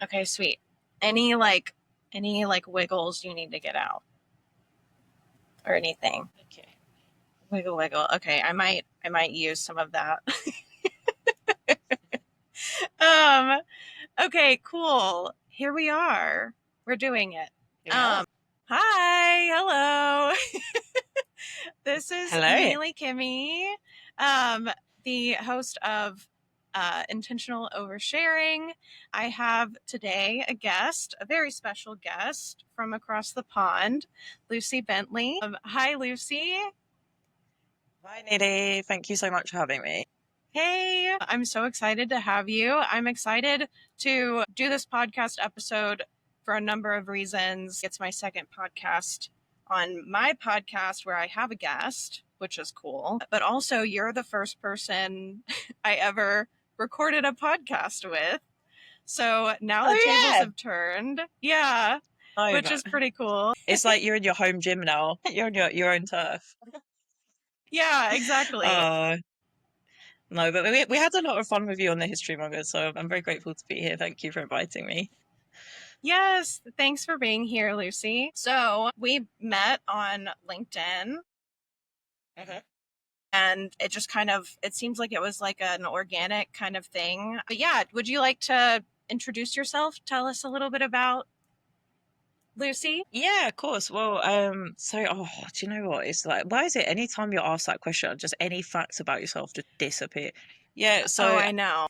Okay, sweet. Any wiggles you need to get out or anything? Okay. Wiggle wiggle. Okay, I might use some of that. um okay, cool. Here we are. We're doing it. Here we Um are. Hi, hello. This is Hello. Neely Kimey, um, the host of Intentional Oversharing. I have today a guest, a very special guest from across the pond, Lucy Bentley. Hi, Lucy. Hi, Neely. Thank you so much for having me. Hey, I'm so excited to have you. I'm excited to do this podcast episode for a number of reasons. It's my second podcast on my podcast where I have a guest, which is cool. But also, you're the first person I ever recorded a podcast with. So now the Oh, tables yeah. have turned. Yeah, Oh, which man. is pretty cool. It's like you're in your home gym now. You're on your own turf. Yeah, exactly. Oh, no, but we had a lot of fun with you on the History Mongers, so I'm very grateful to be here. Thank you for inviting me. Yes, thanks for being here, Lucy. So we met on LinkedIn Okay. and it just it seems like it was like an organic kind of thing. But yeah, would you like to introduce yourself? Tell us a little bit about Lucy. Yeah, of course. Well, do you know what? It's like, why is it anytime you're asked that question, just any facts about yourself just disappear? Yeah, Oh, so I know.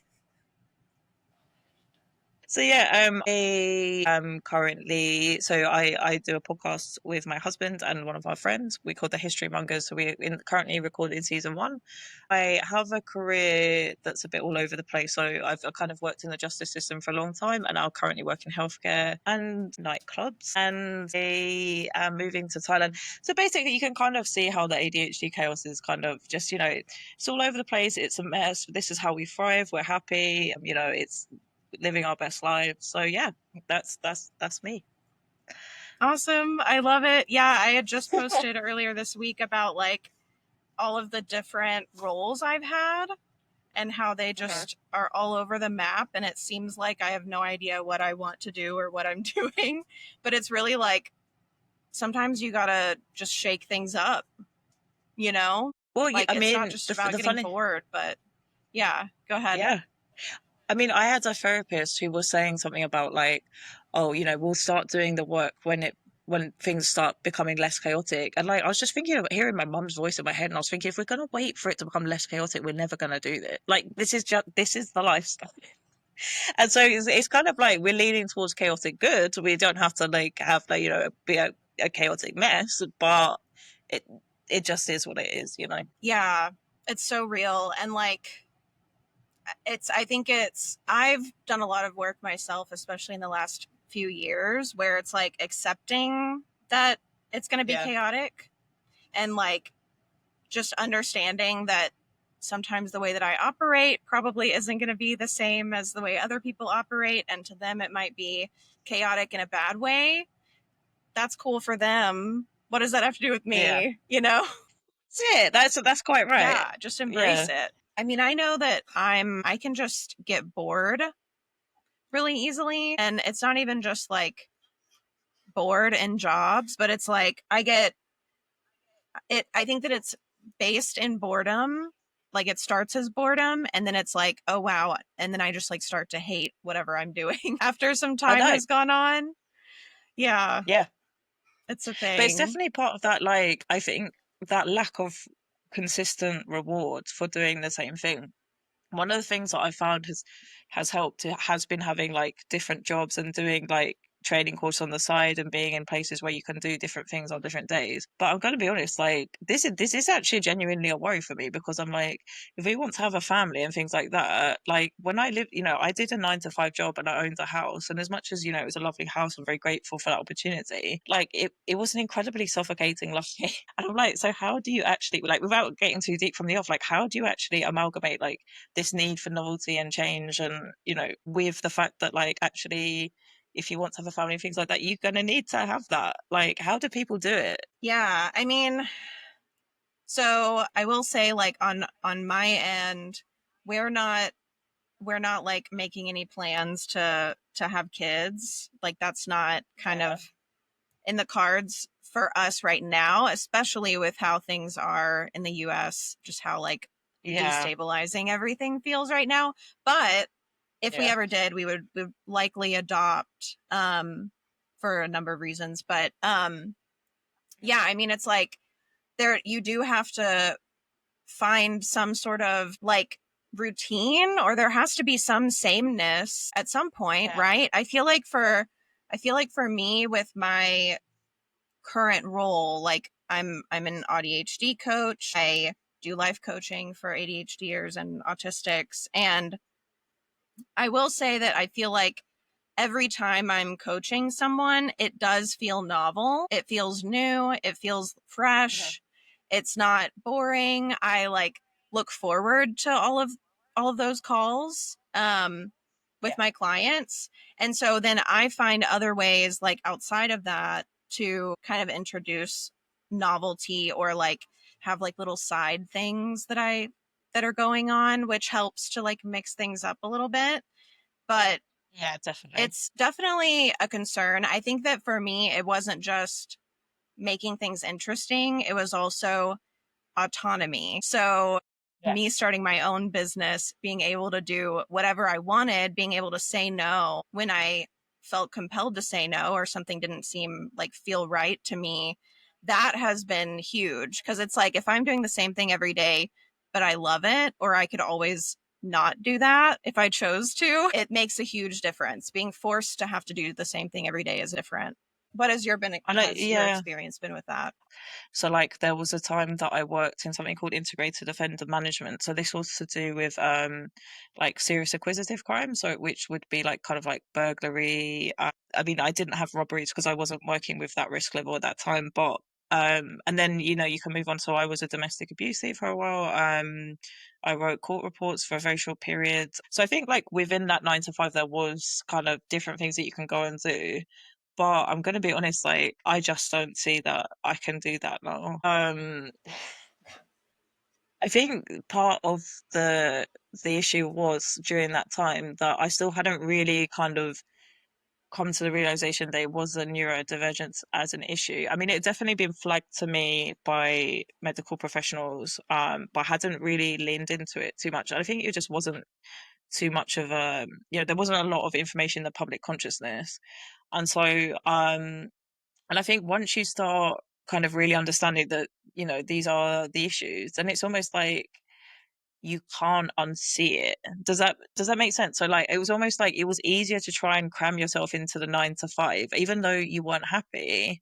I am currently, I do a podcast with my husband and one of our friends. We call the History Mongers. So currently recording season one. I have a career that's a bit all over the place. So I've kind of worked in the justice system for a long time, and I'll currently work in healthcare and nightclubs. And I am moving to Thailand. So basically, you can kind of see how the ADHD chaos is kind of just, it's all over the place. It's a mess. This is how we thrive. We're happy. It's living our best lives. So yeah, that's me. Awesome. I love it. Yeah, I had just posted earlier this week about like all of the different roles I've had and how they Mhm. just are all over the map. And it seems like I have no idea what I want to do or what I'm doing. But it's really like sometimes you gotta just shake things up, you know? Well, Like I it's not mean, just the about getting funny, bored, but yeah, go ahead. yeah. I mean, I had a therapist who was saying something about like, oh, we'll start doing the work when things start becoming less chaotic. And like, I was just thinking of hearing my mum's voice in my head, and I was thinking, if we're gonna wait for it to become less chaotic, we're never gonna do this. Like, this is the lifestyle. And so it's kind of like we're leaning towards chaotic good. We don't have to like have like, be a chaotic mess, but it it just is what it is. Yeah, it's so real. And like, I think I've done a lot of work myself, especially in the last few years, where it's like accepting that it's going to be Yeah. chaotic and like just understanding that sometimes the way that I operate probably isn't going to be the same as the way other people operate. And to them, it might be chaotic in a bad way. That's cool for them. What does that have to do with Yeah. me? You know? That's it. That's quite right. Yeah, just embrace Yeah. it. I mean, I know that I can just get bored really easily. And it's not even just like bored in jobs, but it's like I think that it's based in boredom. Like it starts as boredom and then it's like, oh wow. And then I just like start to hate whatever I'm doing after some I time know. has gone on. Yeah, Yeah. it's a But it's thing. definitely part of that, like, I think that lack of consistent reward for doing the same thing. One of the things that I found has helped has been having like different jobs and doing like training course on the side and being in places where you can do different things on different days. But I'm going to be honest, like this is actually genuinely a worry for me because I'm like, if we want to have a family and things like that, like when I lived, I did a 9 to 5 job and I owned a house, and as much as it was a lovely house, I'm very grateful for that opportunity. Like it was an incredibly suffocating life. And I'm like, so how do you actually, like, without getting too deep from the off, like how do you actually amalgamate like this need for novelty and change, and with the fact that like actually if you want to have a family and things like that, you're going to need to have that. Like, how do people do it? Yeah, I mean, so I will say like on my end, we're not we're not like making any plans to have kids. Like that's not kind of in the cards for us right now, especially with how things are in the US, just how like destabilizing everything feels right now. But if we ever did, we would likely adopt for a number of reasons. But yeah, I mean, it's like there, you do have to find some sort of like routine, or there has to be some sameness at some point, right? I feel like for me with my current role, like I'm an AuDHD coach. I do life coaching for ADHDers and autistics, and I will say that I feel like every time I'm coaching someone, it does feel novel. It feels new. It feels fresh. It's not boring. I like look forward to all of those calls with my clients. And so then I find other ways like outside of that to kind of introduce novelty, or like have like little side things that are going on, which helps to like mix things up a little bit. But definitely. it's definitely a concern. I think that for me, it wasn't just making things interesting, it was also autonomy. So, me starting my own business, being able to do whatever I wanted, being able to say no when I felt compelled to say no, or something didn't seem like feel right to me, that has been huge. Because it's like if I'm doing the same thing every day, but I love it, or I could always not do that if I chose to, it makes a huge difference. Being forced to have to do the same thing every day is different. What has your experience been with that? So like there was a time that I worked in something called integrated offender management. So this was to do with like serious acquisitive crime, so which would be like kind of like burglary. I mean, I didn't have robberies because I wasn't working with that risk level at that time, but and then you know you can move on. So I was a domestic abusee for a while. I wrote court reports for a very short period. So I think like within that 9 to 5 there was kind of different things that you can go and do. But I'm gonna be honest, like I just don't see that I can do that now. I think part of the issue was during that time that I still hadn't really kind of come to the realization that it was a neurodivergence as an issue. I mean, it definitely been flagged to me by medical professionals, but I hadn't really leaned into it too much. I think it just wasn't too much of a, you know, there wasn't a lot of information in the public consciousness. And so, and I think once you start kind of really understanding that, you know, these are the issues, then it's almost like you can't unsee it. Does that make sense? So like it was almost like it was easier to try and cram yourself into the 9 to 5, even though you weren't happy,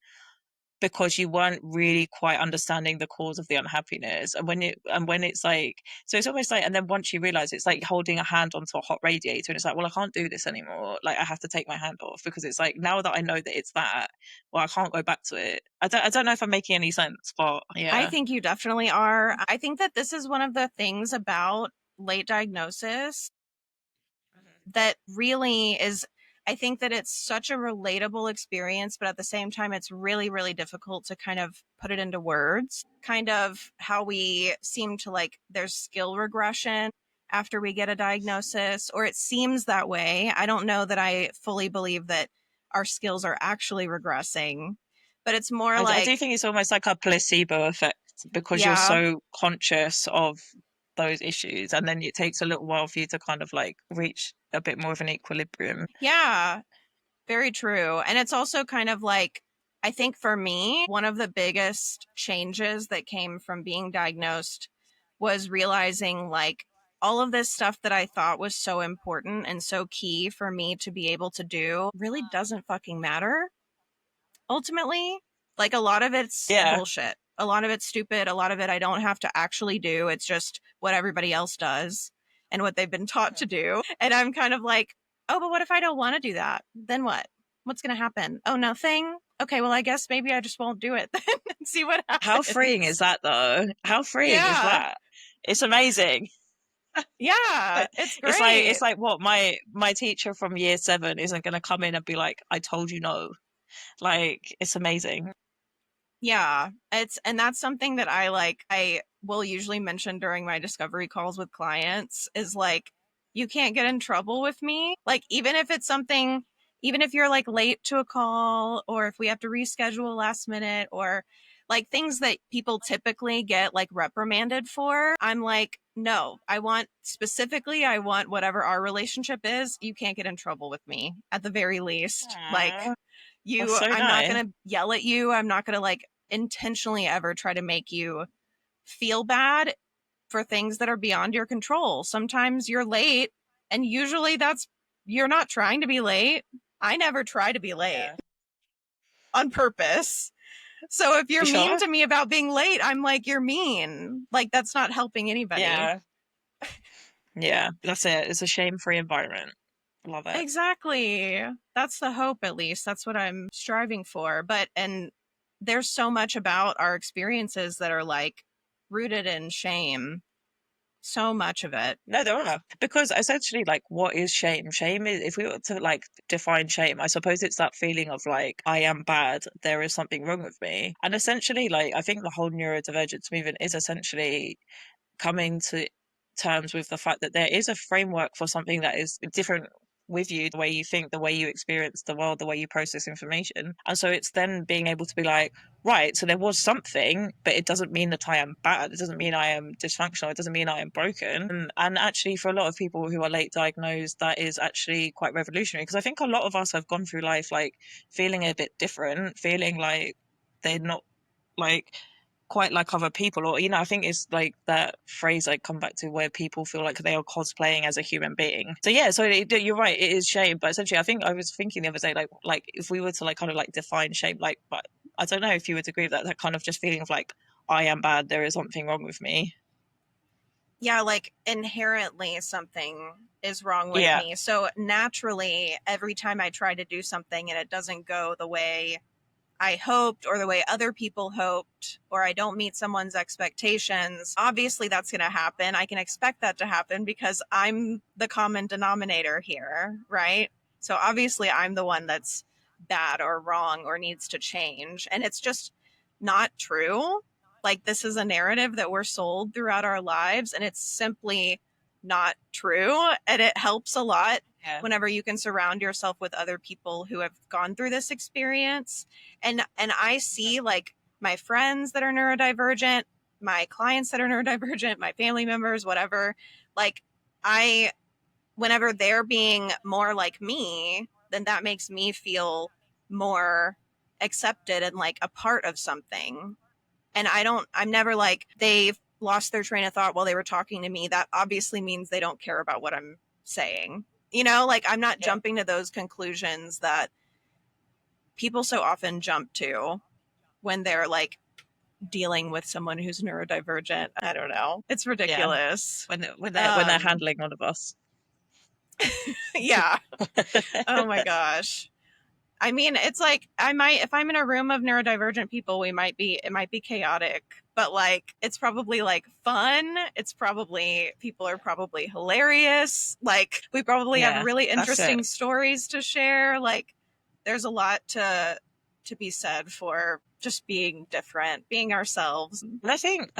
because you weren't really quite understanding the cause of the unhappiness. And when it's like, so it's almost like, and then once you realize, it's like holding a hand onto a hot radiator, and it's like, well, I can't do this anymore, like I have to take my hand off, because it's like now that I know that it's that, well, I can't go back to it. I don't know if I'm making any sense, but I think you definitely are. I think that this is one of the things about late diagnosis that really is, I think that it's such a relatable experience, but at the same time, it's really, really difficult to kind of put it into words. Kind of how we seem to like, there's skill regression after we get a diagnosis, or it seems that way. I don't know that I fully believe that our skills are actually regressing, but it's more I like, do think it's almost like a placebo effect, because you're yeah, so conscious of those issues, and then it takes a little while for you to kind of like reach a bit more of an equilibrium. yeah, very true. And it's also kind of like, I think for me, one of the biggest changes that came from being diagnosed was realizing like all of this stuff that I thought was so important and so key for me to be able to do really doesn't fucking matter ultimately. Like a lot of it's Yeah. bullshit. A lot of it's stupid. A lot of it I don't have to actually do. It's just what everybody else does and what they've been taught to do. And I'm kind of like, oh, but what if I don't want to do that? Then what? What's going to happen? Oh, nothing? Okay, well, I guess maybe I just won't do it then and see what How freeing is happens. that though? How freeing is Yeah. that? It's amazing. Yeah. Like, It's it's great. like what my teacher from year 7 isn't going to come in and be like, I told you no. Like, it's amazing. Yeah. And that's something that I will usually mention during my discovery calls with clients is like, you can't get in trouble with me. Like, even if it's something, even if you're like late to a call, or if we have to reschedule last minute, or like things that people typically get like reprimanded for, I'm like, no, I want whatever our relationship is, you can't get in trouble with me at the very least. Like, Aww, that's so I'm not nice. going to yell at you. I'm not going to like intentionally ever try to make you feel bad for things that are beyond your control. Sometimes you're late, and usually you're not trying to be late. I never try to be late Yeah. on purpose. So if you're You mean sure? to me about being late, I'm like, you're mean. Like, that's not helping anybody. Yeah. Yeah. That's it. It's a shame-free environment. Love it. Exactly. That's the hope, at least. That's what I'm striving for. And there's so much about our experiences that are like rooted in shame. So much of it. No, there are. Because essentially, like, what is shame? Shame is, if we were to like define shame, I suppose it's that feeling of like, I am bad, there is something wrong with me. And essentially, like, I think the whole neurodivergence movement is essentially coming to terms with the fact that there is a framework for something that is different with you, the way you think, the way you experience the world, the way you process information. And so it's then being able to be like, right, so there was something, but it doesn't mean that I am bad. It doesn't mean I am dysfunctional. It doesn't mean I am broken. And actually, for a lot of people who are late diagnosed, that is actually quite revolutionary, because I think a lot of us have gone through life like feeling a bit different, feeling like they're not like quite like other people, or I think it's like that phrase I come back to where people feel like they are cosplaying as a human being. So yeah, so you're right, it is shame, but essentially I think I was thinking the other day, like if we were to like kind of like define shame, like, but I don't know if you would agree with that kind of just feeling of like, I am bad, there is something wrong with me. Yeah, like inherently something is wrong with Yeah. me. So naturally, every time I try to do something and it doesn't go the way I hoped or the way other people hoped, or I don't meet someone's expectations, obviously that's going to happen. I can expect that to happen because I'm the common denominator here, right? So obviously I'm the one that's bad or wrong or needs to change. And it's just not true. Like, this is a narrative that we're sold throughout our lives, and it's simply not true. And it helps a lot Yeah. whenever you can surround yourself with other people who have gone through this experience. And I see like my friends that are neurodivergent, my clients that are neurodivergent, my family members, whatever, like, I whenever they're being more like me, then that makes me feel more accepted and like a part of something. And I'm never like, they've lost their train of thought while they were talking to me. That obviously means they don't care about what I'm saying. Like, I'm not Yeah. jumping to those conclusions that people so often jump to when they're like dealing with someone who's neurodivergent. I don't know. It's Yeah. ridiculous. When they're handling one of us. Yeah. Oh my gosh. I mean, it's like, if I'm in a room of neurodivergent people, it might be chaotic, but like, it's probably like fun. People are probably hilarious. Like, we probably have Yeah, really that's it. interesting stories to share. Like, there's a lot to be said for just being different, being ourselves. And I think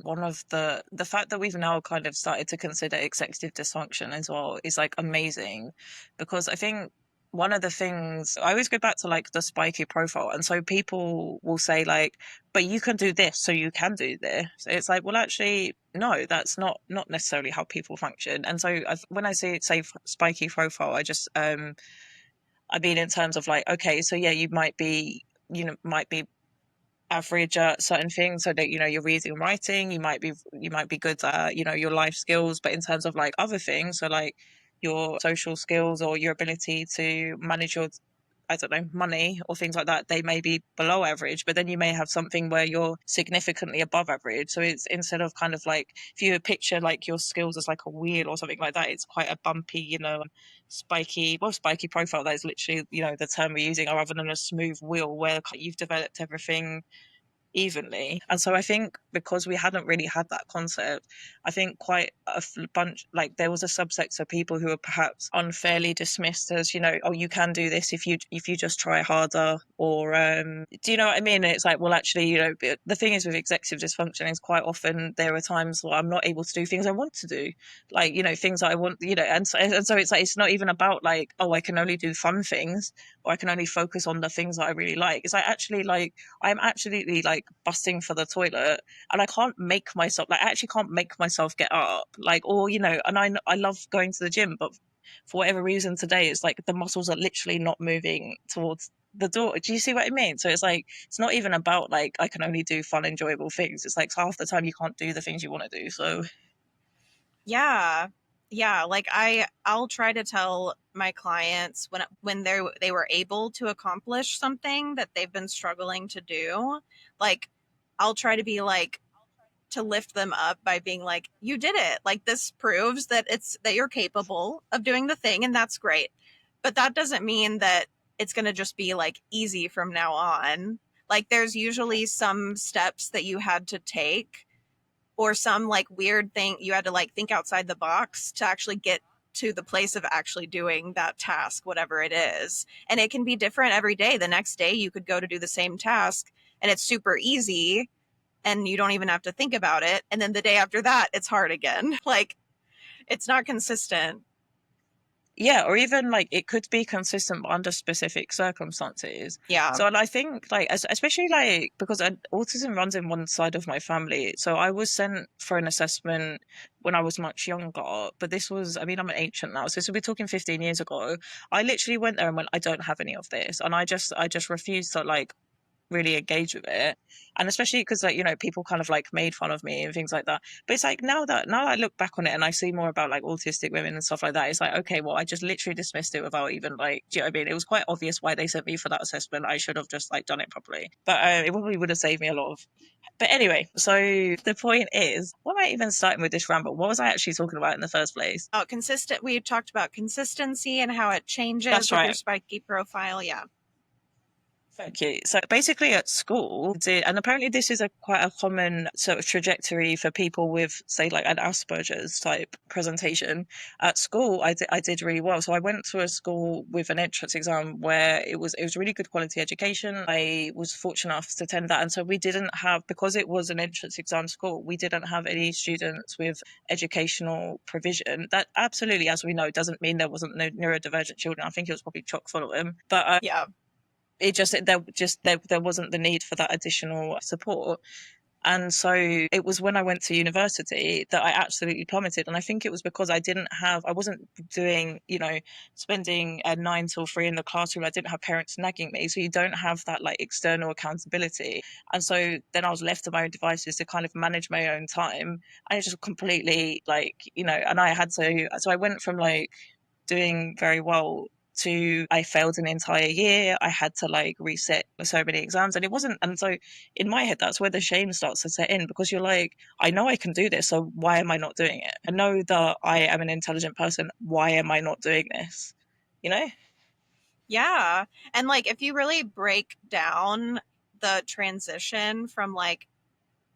one of the fact that we've now kind of started to consider executive dysfunction as well is like amazing, because I think one of the things I always go back to like the Spiky profile, and so people will say like, but you can do this, so you can do this. It's like, well, actually, no, that's not necessarily how people function. And so when I say Spiky profile, I mean in terms of like, okay, so yeah, you might be average at certain things, so that your reading and writing, you might be good at your life skills, but in terms of like other things, so like your social skills or your ability to manage your, I don't know, money or things like that, they may be below average, but then you may have something where you're significantly above average. So it's, instead of kind of like, if you picture like your skills as like a wheel or something like that, it's quite a bumpy, spiky profile. That is literally, the term we're using, rather than a smooth wheel where you've developed everything, evenly. And so I think because we hadn't really had that concept, I think quite a bunch, like there was a subsect of people who were perhaps unfairly dismissed as, you know, oh, you can do this if you just try harder, or do you know what I mean? And it's like, well, actually, you know, the thing is with executive dysfunction is quite often there are times where I'm not able to do things I want to do, like, you know, things that I want, you know, and so it's like, it's not even about like, oh, I can only do fun things, or I can only focus on the things that I really like. It's like, actually, like, I'm absolutely like busting for the toilet, and I can't make myself, like, I actually can't make myself get up, like, or, you know, and I love going to the gym, but for whatever reason today, it's like the muscles are literally not moving towards the door. Do you see what I mean? So it's like, it's not even about like, I can only do fun, enjoyable things. It's like half the time you can't do the things you want to do. So Yeah. Yeah, like I'll try to tell my clients when they were able to accomplish something that they've been struggling to do, like I'll try to be like, to lift them up by being like, you did it. Like, this proves that you're capable of doing the thing, and that's great. But that doesn't mean that it's going to just be like easy from now on. Like, there's usually some steps that you had to take, or some like weird thing you had to like think outside the box to actually get to the place of actually doing that task, whatever it is. And it can be different every day. The next day you could go to do the same task and it's super easy and you don't even have to think about it. And then the day after that, it's hard again. Like, it's not consistent. yeah, or even like it could be consistent but under specific circumstances. Yeah. So, and I think like, especially like because autism runs in one side of my family, so I was sent for an assessment when I was much younger. But this was, I mean, I'm an ancient now, so we're talking 15 years ago. I literally went there and went, I don't have any of this, and I just refused to like really engage with it. And especially because, like, you know, people kind of like made fun of me and things like that. But it's like, now I look back on it and I see more about like autistic women and stuff like that, it's like, okay, well, I just literally dismissed it without even like, do you know what I mean? It was quite obvious why they sent me for that assessment. I should have just like done it properly, but it probably would have saved me a lot of. But anyway, so the point is, why am I even starting with this ramble? What was I actually talking about in the first place? Oh, consistent. We talked about consistency and how it changes That's with your right. spiky profile. Yeah. Thank you. So basically at school, and apparently this is a quite a common sort of trajectory for people with, say, like an Asperger's type presentation. At school, I did really well. So I went to a school with an entrance exam where it was really good quality education. I was fortunate enough to attend that. And so we didn't have, because it was an entrance exam school, we didn't have any students with educational provision. That absolutely, as we know, doesn't mean there wasn't no neurodivergent children. I think it was probably chock full of them. But Yeah. it there wasn't the need for that additional support. And so it was when I went to university that I absolutely plummeted. And I think it was because I wasn't doing, you know, spending 9 till 3 in the classroom. I didn't have parents nagging me. So you don't have that like external accountability. And so then I was left to my own devices to kind of manage my own time. And it just completely like, you know, and so I went from like doing very well to I failed an entire year. I had to like reset so many exams, and it wasn't. And so in my head, that's where the shame starts to set in, because you're like, I know I can do this, so why am I not doing it? I know that I am an intelligent person. Why am I not doing this? You know? Yeah. And like, if you really break down the transition from like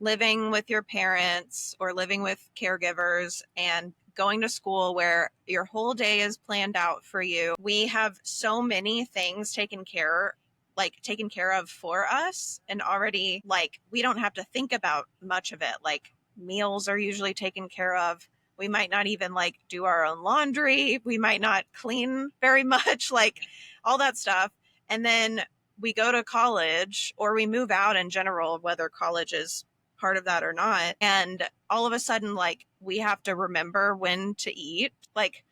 living with your parents or living with caregivers and going to school where your whole day is planned out for you, we have so many things taken care of for us, and already like we don't have to think about much of it. Like, meals are usually taken care of. We might not even like do our own laundry. We might not clean very much, like all that stuff. And then we go to college or we move out in general, whether college is part of that or not. And all of a sudden, like, we have to remember when to eat. Like,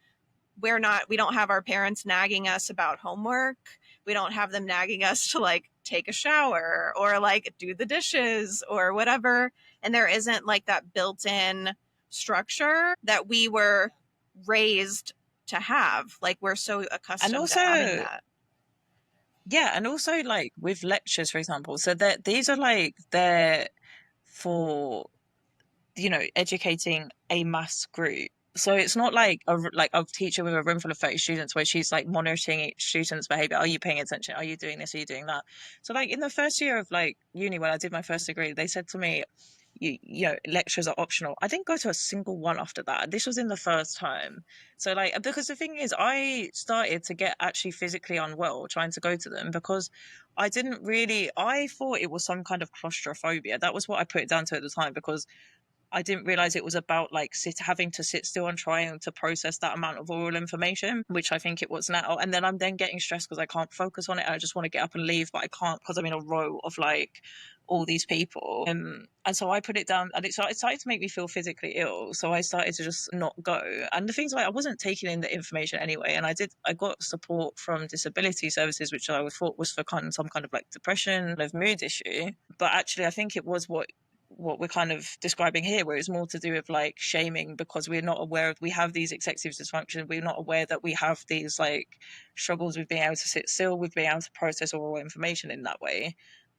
we don't have our parents nagging us about homework. We don't have them nagging us to like take a shower or like do the dishes or whatever. And there isn't like that built in structure that we were raised to have. Like, we're so And accustomed to having also, that. yeah, and also like with lectures, for example, so that these are like they're for, you know, educating a mass group. So it's not like a teacher with a room full of 30 students where she's like monitoring each student's behavior. Are you paying attention? Are you doing this? Are you doing that? So like in the first year of like uni, when I did my first degree, they said to me, you know, lectures are optional. I didn't go to a single one after that. This was in the first time. So like, because the thing is, I started to get actually physically unwell trying to go to them because I thought it was some kind of claustrophobia. That was what I put it down to at the time, because I didn't realize it was about like having to sit still and trying to process that amount of oral information, which I think it was now. And then I'm then getting stressed because I can't focus on it. I just want to get up and leave, but I can't because I'm in a row of like all these people. And so I put it down, and it started to make me feel physically ill. So I started to just not go. And the things like I wasn't taking in the information anyway. And I got support from disability services, which I thought was for some kind of like depression, of mood issue. But actually, I think it was what we're kind of describing here, where it's more to do with like shaming because we're not aware of, we have these executive dysfunction, we're not aware that we have these like struggles with being able to sit still, with being able to process oral information in that way.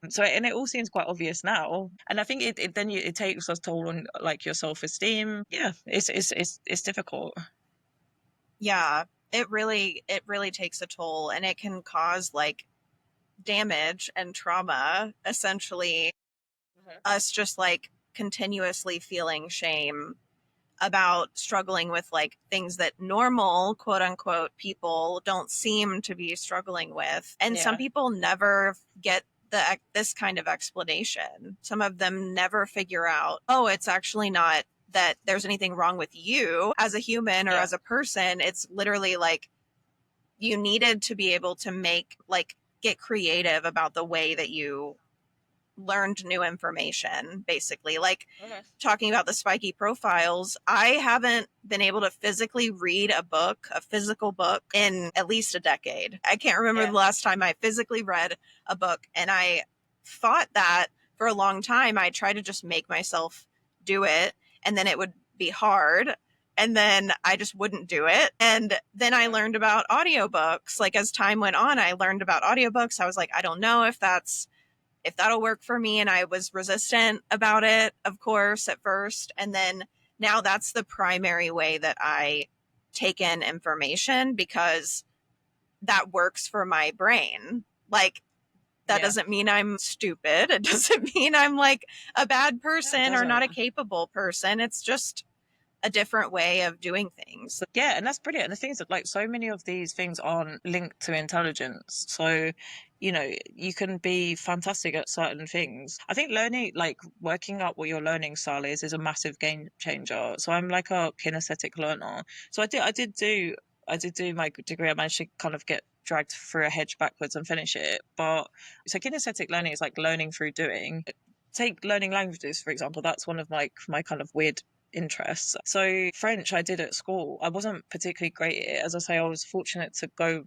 So, and it all seems quite obvious now, and I think it takes a toll on like your self-esteem. Yeah, it's difficult. Yeah, it really takes a toll, and it can cause like damage and trauma, essentially, us just like continuously feeling shame about struggling with like things that normal quote unquote people don't seem to be struggling with. And some Yeah, people never get this kind of explanation. Some of them never figure out, oh, it's actually not that there's anything wrong with you as a human or yeah, as a person. It's literally like you needed to be able to make like get creative about the way that you learned new information, basically. Like okay. talking about the spiky profiles, I haven't been able to physically read a physical book, in at least a decade. I can't remember Yeah, the last time I physically read a book. And I thought that for a long time, I tried to just make myself do it, and then it would be hard. And then I just wouldn't do it. And then I yeah, learned about audiobooks. Like as time went on, I learned about audiobooks. I was like, I don't know if that'll work for me. And I was resistant about it, of course, at first. And then now that's the primary way that I take in information because that works for my brain. Like, that yeah. doesn't mean I'm stupid. It doesn't mean I'm like a bad No, it person or not doesn't. a capable person. It's just a different way of doing things. Yeah, and that's brilliant. And the things that like so many of these things aren't linked to intelligence. So, you know, you can be fantastic at certain things. I think learning, like working out what your learning style is a massive game changer. So I'm like a kinesthetic learner. So I did do my degree. I managed to kind of get dragged through a hedge backwards and finish it. But so kinesthetic learning is like learning through doing. Take learning languages, for example. That's one of my kind of weird interests. So French I did at school. I wasn't particularly great at it. As I say, I was fortunate to go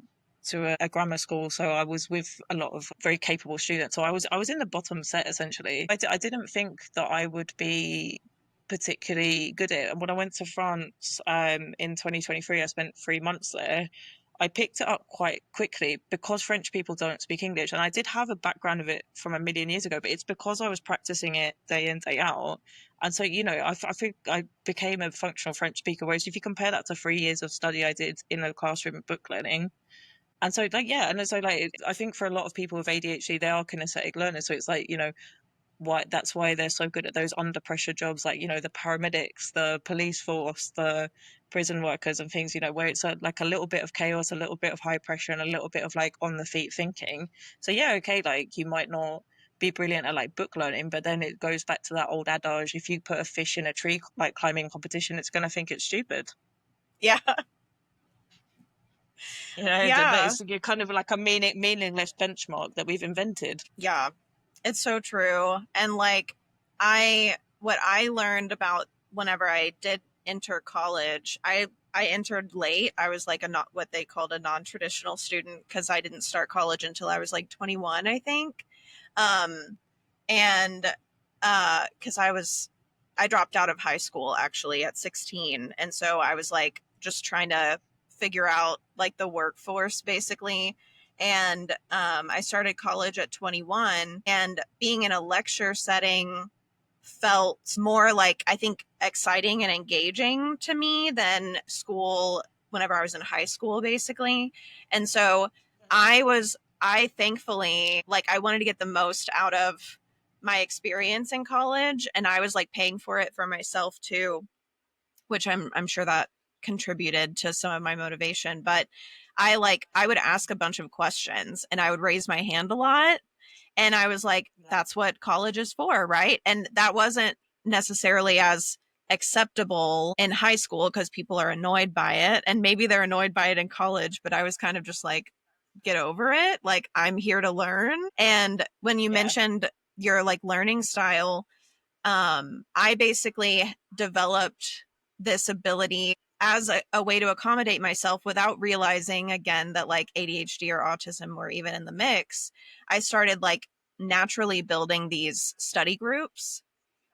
to a grammar school, so I was with a lot of very capable students. So I was in the bottom set essentially. I didn't think that I would be particularly good at it. And when I went to France in 2023, I spent 3 months there. I picked it up quite quickly because French people don't speak English. And I did have a background of it from a million years ago, but it's because I was practicing it day in, day out. And so, you know, I think I became a functional French speaker. Whereas if you compare that to 3 years of study I did in a classroom book learning, and so like, yeah, and so like, I think for a lot of people with ADHD, they are kinesthetic learners. So it's like, you know, that's why they're so good at those under pressure jobs, like, you know, the paramedics, the police force, the prison workers and things, you know, where it's like a little bit of chaos, a little bit of high pressure, and a little bit of like on the feet thinking. So yeah, okay, like you might not be brilliant at like book learning, but then it goes back to that old adage: if you put a fish in a tree like climbing competition, it's going to think it's stupid. Yeah. You know, that Yeah. it's kind of like a meaningless benchmark that we've invented. Yeah. It's so true. And like what I learned about whenever I did enter college, I entered late. I was like a not what they called a non-traditional student because I didn't start college until I was like 21, I think. Um and cuz I dropped out of high school actually at 16, and so I was like just trying to figure out like the workforce basically. And I started college at 21, and being in a lecture setting felt more like, I think, exciting and engaging to me than school whenever I was in high school, basically. And so I thankfully, like, I wanted to get the most out of my experience in college, and I was like paying for it for myself too, which I'm sure that contributed to some of my motivation. But I would ask a bunch of questions and I would raise my hand a lot, and I was like, that's what college is for, right? And that wasn't necessarily as acceptable in high school because people are annoyed by it. And maybe they're annoyed by it in college, but I was kind of just like, get over it. Like, I'm here to learn. And when you mentioned your like learning style, I basically developed this ability as a way to accommodate myself without realizing, again, that like ADHD or autism were even in the mix. I started like naturally building these study groups.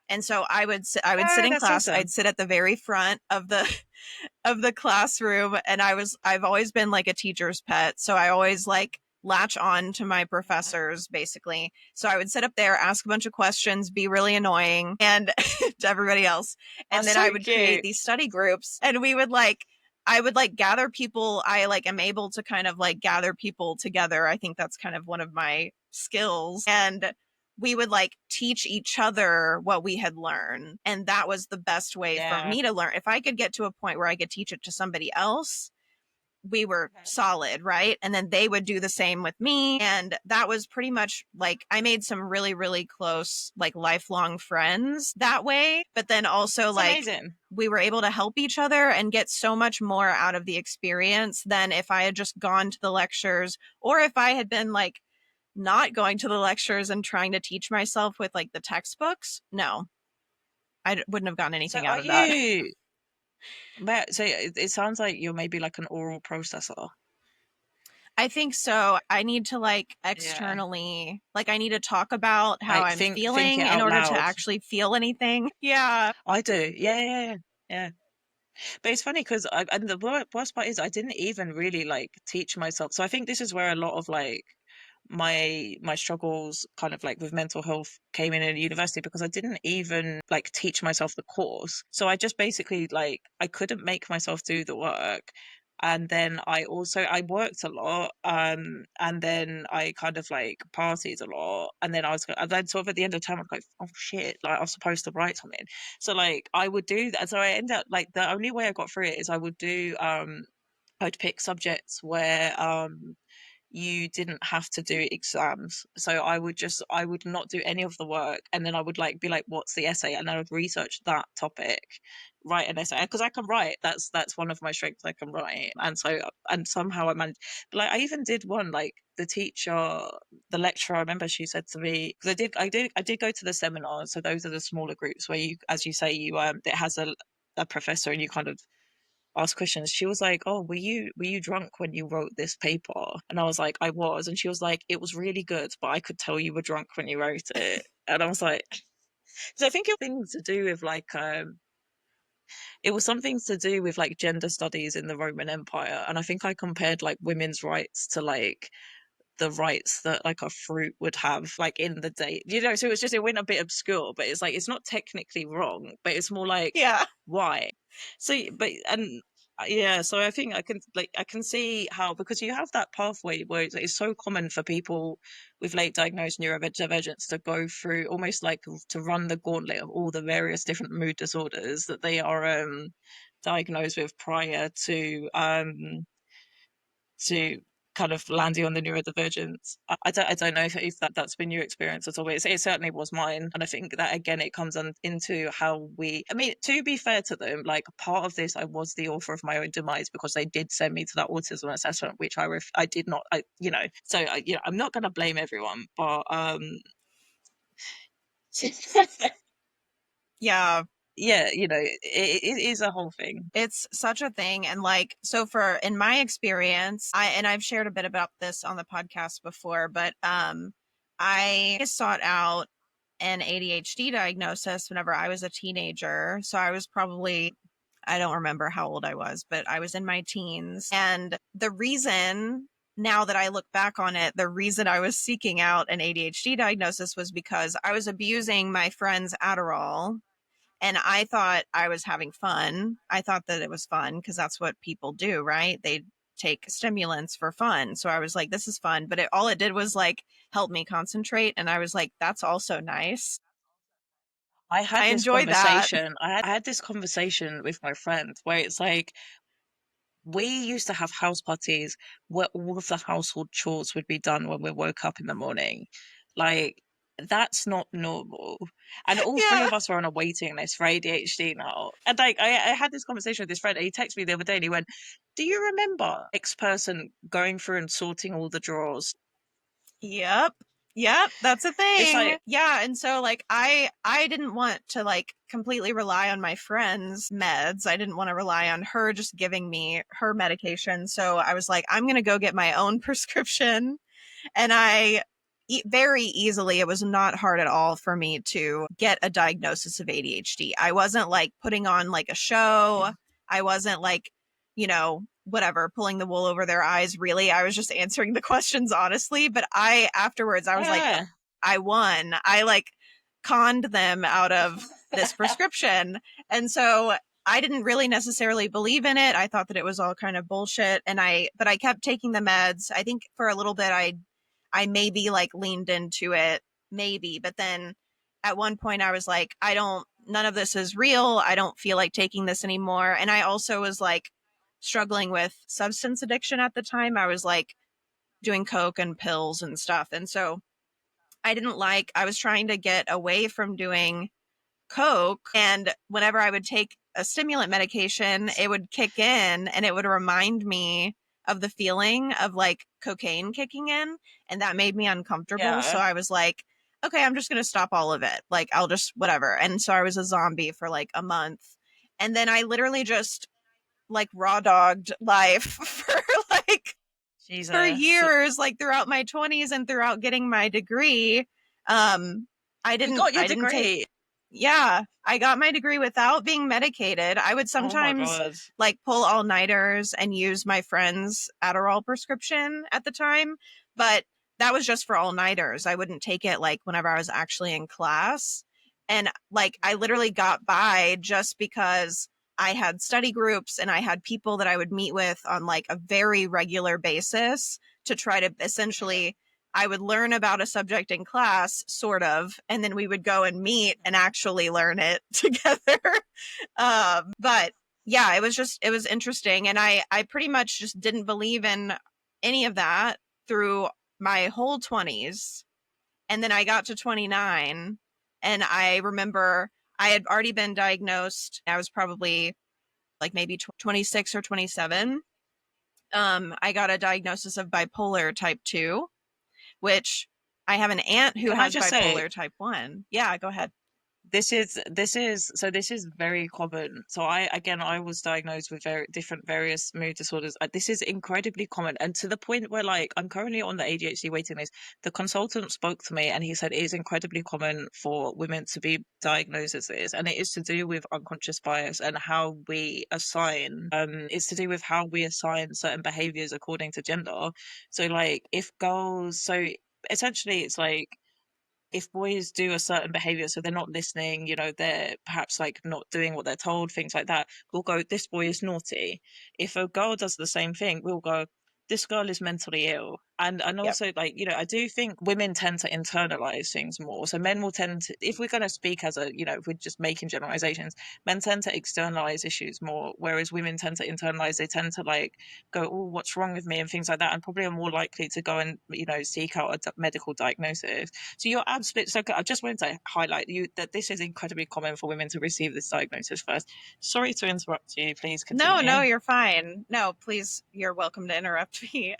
And so I would sit in That's class. awesome. I'd sit at the very front of the classroom, and I've always been like a teacher's pet, so I always like latch on to my professors, basically. So I would sit up there, ask a bunch of questions, be really annoying and to everybody else, and That's then so I would create cute. these study groups, and we would like I would like gather people. I like am able to kind of like gather people together. I think that's kind of one of my skills. And we would like teach each other what we had learned. And that was the best way for Yeah. me to learn. If I could get to a point where I could teach it to somebody else, we were solid, right? And then they would do the same with me. And that was pretty much like I made some really, really close, like lifelong friends that way. But then also, It's like, amazing. we were able to help each other and get so much more out of the experience than if I had just gone to the lectures, or if I had been like not going to the lectures and trying to teach myself with like the textbooks. No, wouldn't have gotten So anything out are of that. you, so it sounds like you're maybe like an oral processor. I think so. I need to like Yeah. externally, like I need to talk about how Like I'm think it feeling in out order to loud. actually feel anything. Yeah. I do. Yeah, yeah, yeah. Yeah. But it's funny because and the worst part is I didn't even really like teach myself. So I think this is where a lot of like my struggles kind of like with mental health came in university, because I didn't even like teach myself the course. So I just basically like I couldn't make myself do the work. And then I worked a lot, and then I kind of like partied a lot, and then and then sort of at the end of the term I was like, oh shit, like I was supposed to write something. So like I would do that. So I ended up like the only way I got through it is I'd pick subjects where you didn't have to do exams. So I would not do any of the work, and then I would like be like, what's the essay? And I would research that topic, write an essay, because I can write. That's one of my strengths. I can write. And so and somehow I managed. But like I even did one, like the teacher, the lecturer, I remember she said to me, because I did go to the seminars. So those are the smaller groups where you, as you say, you it has a professor and you kind of ask questions. She was like, oh, were you drunk when you wrote this paper? And I was like, I was. And she was like, it was really good, but I could tell you were drunk when you wrote it. And I was like, so I think it was things to do with like it was something to do with like gender studies in the Roman Empire. And I think I compared like women's rights to like the rights that like a fruit would have like in the day, so it went a bit obscure, but it's like it's not technically wrong, but it's more like Yeah. why. So but and yeah, so I think I can see how, because you have that pathway where it's so common for people with late diagnosed neurodivergence to go through almost like to run the gauntlet of all the various different mood disorders that they are diagnosed with prior to kind of landing on the neurodivergence. I don't know if that's been your experience at all, but it certainly was mine. And I think that again, it comes into how I mean, to be fair to them, like part of this, I was the author of my own demise, because they did send me to that autism assessment, which I did not, so I'm not going to blame everyone, but Yeah. yeah, it is a whole thing. It's such a thing. And like, so for in my experience, I've shared a bit about this on the podcast before, but I sought out an ADHD diagnosis whenever I was a teenager. So I was probably, I don't remember how old I was, but I was in my teens. And the reason now that I look back on it, the reason I was seeking out an ADHD diagnosis was because I was abusing my friend's Adderall, and I thought I was having fun. I thought that it was fun because that's what people do, right? They take stimulants for fun. So I was like, this is fun. But all it did was like help me concentrate. And I was like, that's also nice. I had I this enjoy that. conversation. I had this conversation with my friend where it's like, we used to have house parties where all of the household chores would be done when we woke up in the morning. Like, that's not normal. And all three Yeah. of us were on a waiting list for ADHD now. And like, I had this conversation with this friend, and he texted me the other day and he went, "Do you remember X person going through and sorting all the drawers?" Yep. Yep, that's a It's thing. like, Yeah, and so like I didn't want to like completely rely on my friend's meds. I didn't want to rely on her just giving me her medication. So I was like, I'm going to go get my own prescription. And very easily, it was not hard at all for me to get a diagnosis of ADHD. I wasn't like putting on like a show. I wasn't like, whatever, pulling the wool over their eyes. Really, I was just answering the questions honestly. But afterwards, I was like, yeah, I won. I like conned them out of this prescription. And so I didn't really necessarily believe in it. I thought that it was all kind of bullshit. But I kept taking the meds. I think for a little bit, I maybe like leaned into it, maybe. But then at one point I was like, none of this is real. I don't feel like taking this anymore. And I also was like struggling with substance addiction at the time. I was like doing coke and pills and stuff. And so I was trying to get away from doing coke. And whenever I would take a stimulant medication, it would kick in and it would remind me of the feeling of like cocaine kicking in. And that made me uncomfortable. So yeah. I was like, okay, I'm just going to stop all of it. Like, I'll just whatever. And so I was a zombie for like a month. And then I literally just like raw dogged life like for Jesus. years, like throughout my 20s and throughout getting my degree. I You didn't got your I didn't take degree. Yeah, I got my degree without being medicated. I would Oh my sometimes God. like pull all-nighters and use my friend's Adderall prescription at the time, but that was just for all-nighters. I wouldn't take it like whenever I was actually in class. And like I literally got by just because I had study groups and I had people that I would meet with on like a very regular basis to try to essentially I would learn about a subject in class, sort of, and then we would go and meet and actually learn it together. But yeah, it was interesting. And I pretty much just didn't believe in any of that through my whole 20s. And then I got to 29 and I remember I had already been diagnosed. I was probably like maybe 26 or 27. I got a diagnosis of bipolar type 2, which I have an aunt who Can I has just say, bipolar type 1. Yeah, go ahead. this is very common. So I was diagnosed with very different various mood disorders. This is incredibly common, and to the point where like I'm currently on the ADHD waiting list. The consultant spoke to me and he said it is incredibly common for women to be diagnosed as this, and it is to do with unconscious bias and how we assign it's to do with how we assign certain behaviors according to gender. So like if girls so essentially it's like if boys do a certain behavior, so they're not listening, they're perhaps like not doing what they're told, things like that, we'll go, this boy is naughty. If a girl does the same thing, we'll go, this girl is mentally ill. And Yep. also, like, I do think women tend to internalize things more. So men will tend to, if we're going to speak as if we're just making generalizations, men tend to externalize issues more, whereas women tend to internalize, they tend to like go, oh, what's wrong with me, and things like that, and probably are more likely to go and, seek out a medical diagnosis. So you're absolutely, so I just wanted to highlight that this is incredibly common for women to receive this diagnosis first. Sorry to interrupt you. Please No, continue. no, you're fine. No, please, you're welcome to interrupt me.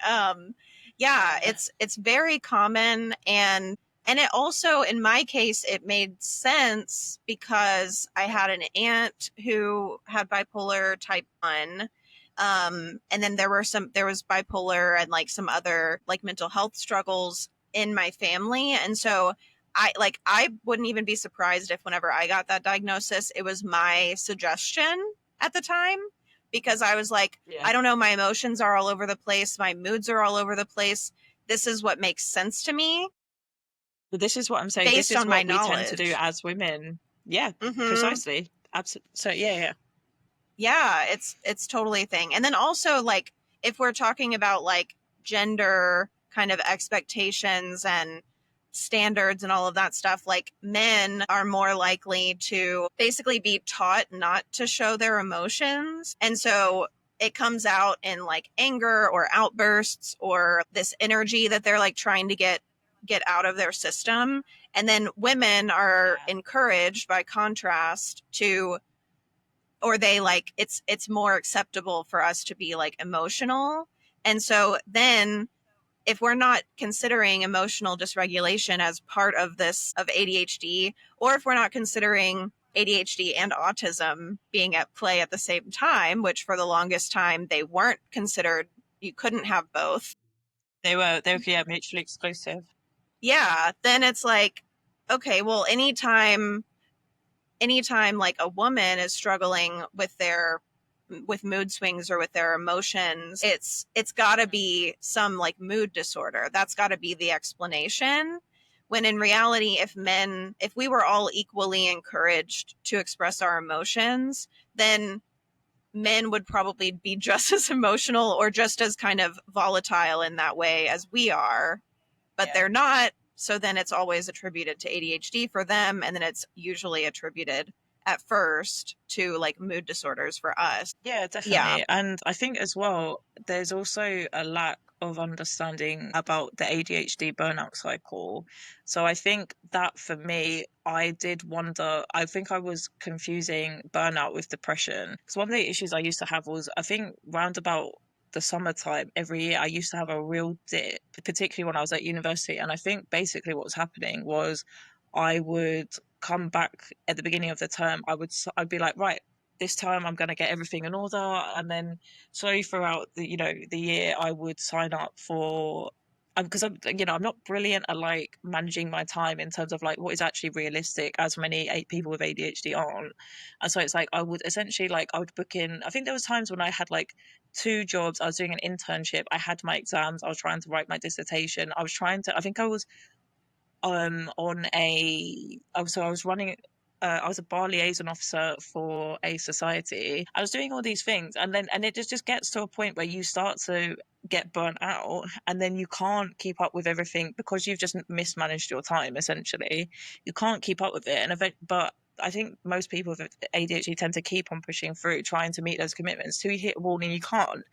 Yeah, it's very common, and it also in my case it made sense because I had an aunt who had bipolar type 1. And then there was bipolar and like some other like mental health struggles in my family. And so I wouldn't even be surprised if whenever I got that diagnosis, it was my suggestion at the time, because I was like, Yeah. I don't know, my emotions are all over the place. My moods are all over the place. This is what makes sense to me. But this is what I'm saying. This Based is on my what we tend to do knowledge. as women. Yeah, Mm-hmm. precisely. Absolutely. So yeah. Yeah, it's totally a thing. And then also, like, if we're talking about like gender kind of expectations and standards and all of that stuff, like men are more likely to basically be taught not to show their emotions. And so it comes out in like anger or outbursts or this energy that they're like trying to get out of their system. And then women are Yeah. encouraged by contrast to, or they like, it's more acceptable for us to be like emotional. And so then if we're not considering emotional dysregulation as part of this of ADHD, or if we're not considering ADHD and autism being at play at the same time, which for the longest time they weren't considered, you couldn't have both. They were yeah, mutually exclusive. Yeah, then it's like, okay, well, anytime like a woman is struggling with mood swings or with their emotions, it's got to be some like mood disorder. That's got to be the explanation. When in reality, if we were all equally encouraged to express our emotions, then men would probably be just as emotional or just as kind of volatile in that way as we are, but Yeah. they're not. So then it's always attributed to ADHD for them. And then it's usually attributed at first to like mood disorders for us. Yeah, Yeah. definitely. And I think as well, there's also a lack of understanding about the ADHD burnout cycle. So I think that for me, I did wonder, I think I was confusing burnout with depression. Because one of the issues I used to have was, I think, round about the summertime every year, I used to have a real dip, particularly when I was at university. And I think basically what was happening was I would come back at the beginning of the term, I'd be like, right, this time I'm going to get everything in order. And then slowly throughout the year, I would sign up for, because I'm not brilliant at like managing my time in terms of like what is actually realistic, as many people with ADHD aren't. And so it's like I would essentially, like, I would book in. I think there was times when I had like two jobs. I was doing an internship, I had my exams, I was trying to write my dissertation, I think I was on I was running, I was a bar liaison officer for a society. I was doing all these things, and it just gets to a point where you start to get burnt out, and then you can't keep up with everything because you've just mismanaged your time. Essentially, you can't keep up with it, but I think most people with ADHD tend to keep on pushing through, trying to meet those commitments. Till you hit a wall and you can't.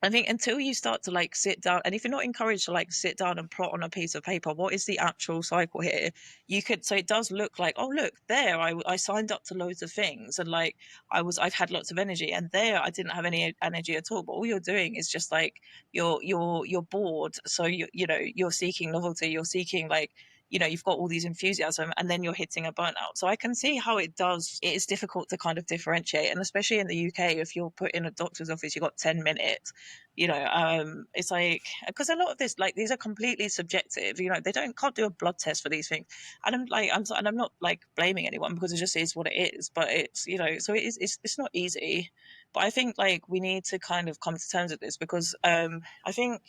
I think until you start to like sit down, and if you're not encouraged to like sit down and plot on a piece of paper, what is the actual cycle here? So it does look like, oh, look, there, I signed up to loads of things, and like I've had lots of energy, and there I didn't have any energy at all. But all you're doing is just like you're bored. So you're seeking novelty, you're seeking like, you've got all these enthusiasm, and then you're hitting a burnout. So I can see how it is difficult to kind of differentiate. And especially in the UK, if you're put in a doctor's office, you've got 10 minutes. It's like, because a lot of this, like, these are completely subjective. They can't do a blood test for these things. And I'm not like blaming anyone, because it just is what it is. But it's, so it's not easy. But I think like we need to kind of come to terms with this, because I think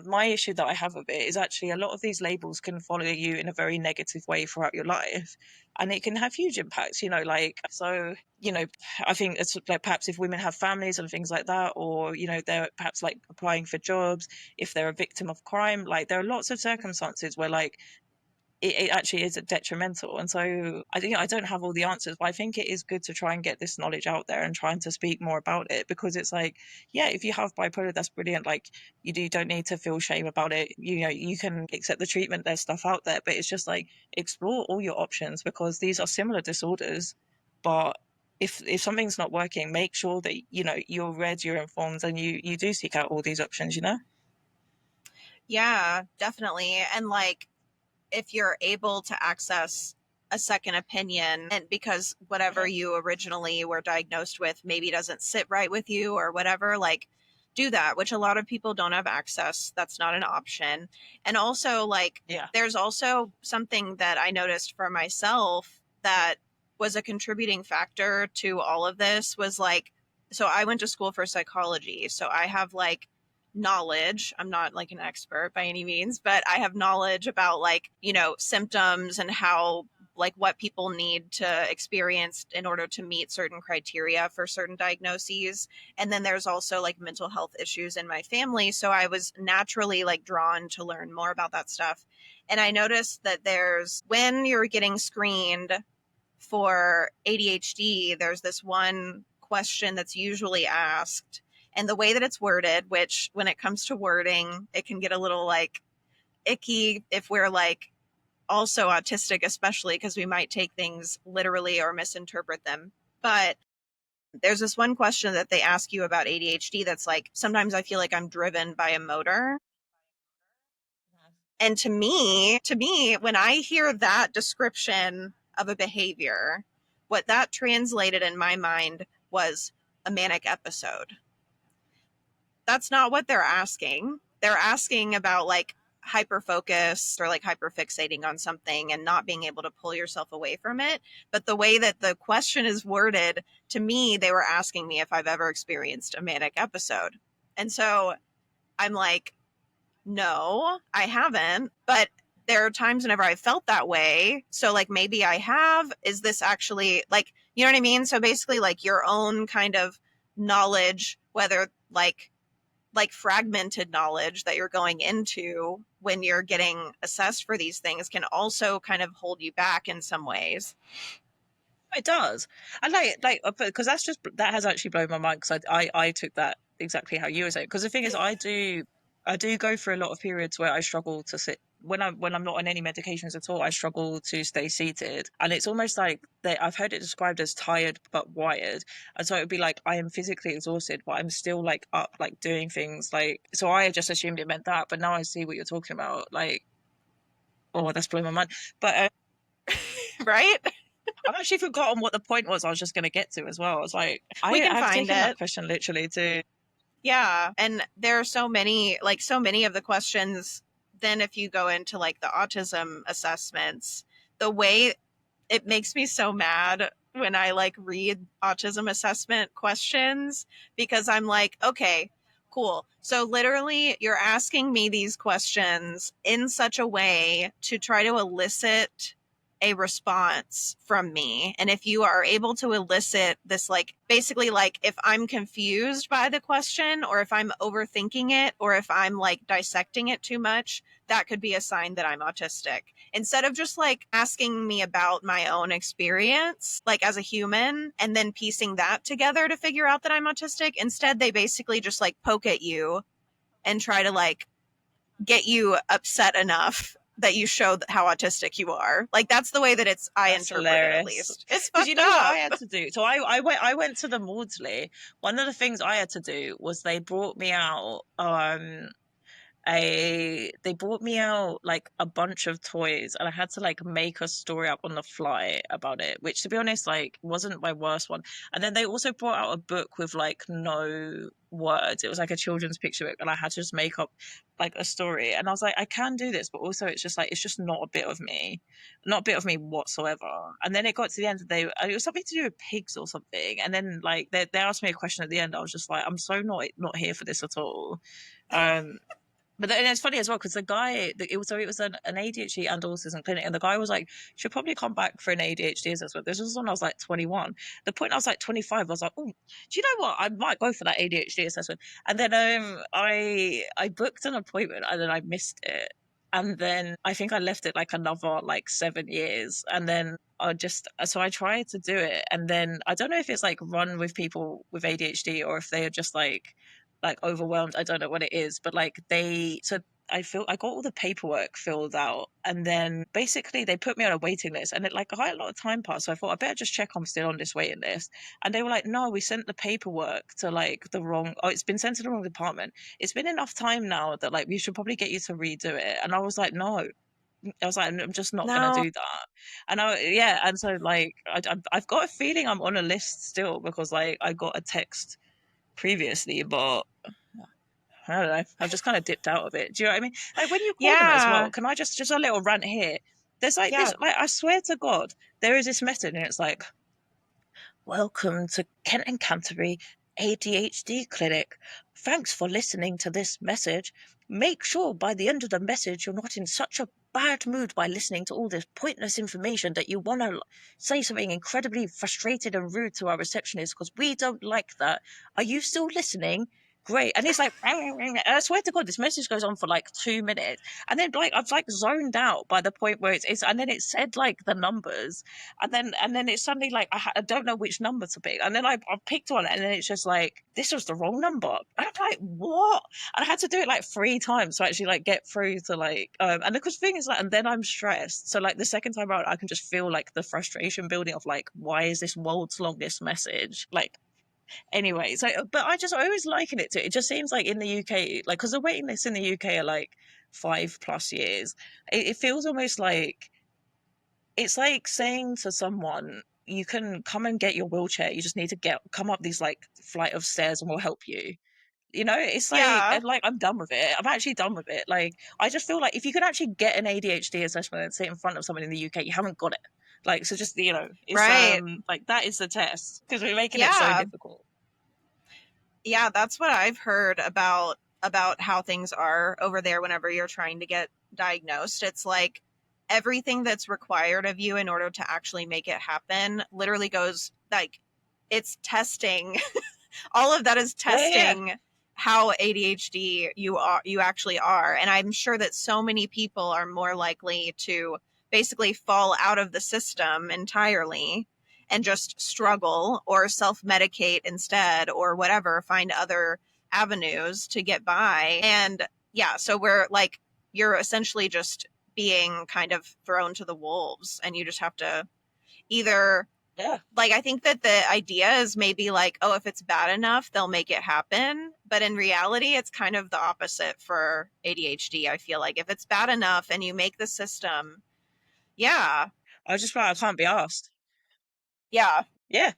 my issue that I have with it is actually a lot of these labels can follow you in a very negative way throughout your life, and it can have huge impacts, like, so, I think it's like, perhaps if women have families and things like that, or, they're perhaps like applying for jobs, if they're a victim of crime, like there are lots of circumstances where like it actually is detrimental. And so I think I don't have all the answers, but I think it is good to try and get this knowledge out there and trying to speak more about it, because it's like, yeah, if you have bipolar, that's brilliant. Like, don't need to feel shame about it. You can accept the treatment. There's stuff out there, but it's just like, explore all your options, because these are similar disorders. But if something's not working, make sure that you're read, you're informed, and you do seek out all these options. Yeah, definitely. And like, if you're able to access a second opinion, and because whatever Mhm. you originally were diagnosed with maybe doesn't sit right with you or whatever, like, do that, which a lot of people don't have access. That's not an option. And also, like, Yeah. there's also something that I noticed for myself that was a contributing factor to all of this, was like, so I went to school for psychology. So I have like knowledge. I'm not like an expert by any means, but I have knowledge about like, you know, symptoms and how like what people need to experience in order to meet certain criteria for certain diagnoses. And then there's also like mental health issues in my family. So I was naturally like drawn to learn more about that stuff. And I noticed that there's when you're getting screened for ADHD, there's this one question that's usually asked. And the way that it's worded, which when it comes to wording, it can get a little like icky if we're like also autistic, especially because we might take things literally or misinterpret them. But there's this one question that they ask you about ADHD that's like, sometimes I feel like I'm driven by a motor. And to me, when I hear that description of a behavior, what that translated in my mind was a manic episode. That's not what they're asking. They're asking about like hyper focus or like hyper fixating on something and not being able to pull yourself away from it. But the way that the question is worded, to me, they were asking me if I've ever experienced a manic episode. And so I'm like, no, I haven't. But there are times whenever I felt that way. So, like, maybe I have. Is this actually, like, you know what I mean? So, basically, like, your own kind of knowledge, whether like fragmented knowledge that you're going into when you're getting assessed for these things can also kind of hold you back in some ways. It does. And because that has actually blown my mind, because I took that exactly how you were saying. Because the thing is, I do go through a lot of periods where I struggle to sit when I'm not on any medications at all. I struggle to stay seated, and it's almost like I've heard it described as tired but wired, and so it would be like I am physically exhausted, but I'm still like up, like doing things. Like, so I just assumed it meant that, but now I see what you're talking about. Like, oh, that's blowing my mind. But Right? I've actually forgotten what the point was I was just going to get to as well. It's like, We can I've find taken that it. question literally to. Yeah. And there are so many, like, so many of the questions. Then, if you go into like the autism assessments, the way it makes me so mad when I like read autism assessment questions because I'm like, okay, cool. So literally you're asking me these questions in such a way to try to elicit a response from me. And if you are able to elicit this, like basically, like if I'm confused by the question or if I'm overthinking it or if I'm like dissecting it too much, that could be a sign that I'm autistic. Instead of just like asking me about my own experience, like as a human, and then piecing that together to figure out that I'm autistic, instead, they basically just like poke at you and try to like get you upset enough that you show how autistic you are. Like that's the way that I That's interpret it, at hilarious. least. It's Because you fucked know what I up. had to do? So I went to the Maudsley. One of the things I had to do was they brought me out they brought me out like a bunch of toys, and I had to like make a story up on the fly about it, which to be honest like wasn't my worst one. And then they also brought out a book with like no words. It was like a children's picture book, and I had to just make up like a story. And I was like, I can do this, but also it's just like it's just not a bit of me, not a bit of me whatsoever. And then it got to the end, it was something to do with pigs or something, and then like they asked me a question at the end. I was just like, I'm so not here for this at all. um but then it's funny as well because the guy, it was an ADHD and autism clinic, and the guy was like, "Should probably come back for an ADHD assessment." This was when I was like 21. The point I was like 25, I was like, "Oh, do you know what? I might go for that ADHD assessment." And then I booked an appointment and then I missed it, and then I think I left it like another like 7 years, and then I tried to do it, and then I don't know if it's like run with people with ADHD or if they are just like overwhelmed. I don't know what it is, but like I got all the paperwork filled out, and then basically they put me on a waiting list, and it like quite a lot of time passed. So I thought I better just check I'm still on this waiting list. And they were like, "No, we sent the paperwork to like the wrong. Oh, it's been sent to the wrong department. It's been enough time now that like we should probably get you to redo it." And I was like, "No." I was like, I'm just not gonna No. do that. Yeah, and so like I've got a feeling I'm on a list still because like I got a text previously, but I don't know. I've just kind of dipped out of it. Do you know what I mean? Like when you call them as Yeah. well, can I just a little rant here? There's like Yeah. this, like I swear to God, there is this message, and it's like, "Welcome to Kent and Canterbury. ADHD clinic. Thanks for listening to this message. Make sure by the end of the message you're not in such a bad mood by listening to all this pointless information that you want to say something incredibly frustrated and rude to our receptionist because we don't like that. Are you still listening? Great. And it's like, and I swear to God, this message goes on for like 2 minutes. And then like I've like zoned out by the point where it's and then it said like the numbers. And then it's suddenly like I don't know which number to pick. And then I picked one and then it's just like, this was the wrong number. And I'm like, what? And I had to do it like 3 times to actually like get through to like and the thing is like, and then I'm stressed. So like the second time out, I can just feel like the frustration building of like, why is this world's longest message? Like anyway, so but I always liken it to it just seems like in the UK, like because the waiting lists in the UK are like 5+ years. It feels almost like it's like saying to someone, you can come and get your wheelchair, you just need to come up these like flight of stairs and we'll help you. You know, it's like, Yeah, and like I'm done with it. I'm actually done with it. Like I just feel like if you could actually get an ADHD assessment and sit in front of someone in the UK, you haven't got it. Like so just it's right. like that is the test because we're making it so Yeah. difficult. Yeah, that's what I've heard about how things are over there whenever you're trying to get diagnosed. It's like everything that's required of you in order to actually make it happen literally goes like it's testing. All of that is Yeah. testing how ADHD you actually are. And I'm sure that so many people are more likely to basically fall out of the system entirely and just struggle or self-medicate instead or whatever, find other avenues to get by. And yeah, so we're like you're essentially just being kind of thrown to the wolves and you just have to either Yeah. like I think that the idea is maybe like, oh, if it's bad enough, they'll make it happen. But in reality, it's kind of the opposite for ADHD. I feel like if it's bad enough and you make the system, yeah, I just feel like I can't be asked. yeah, Yeah.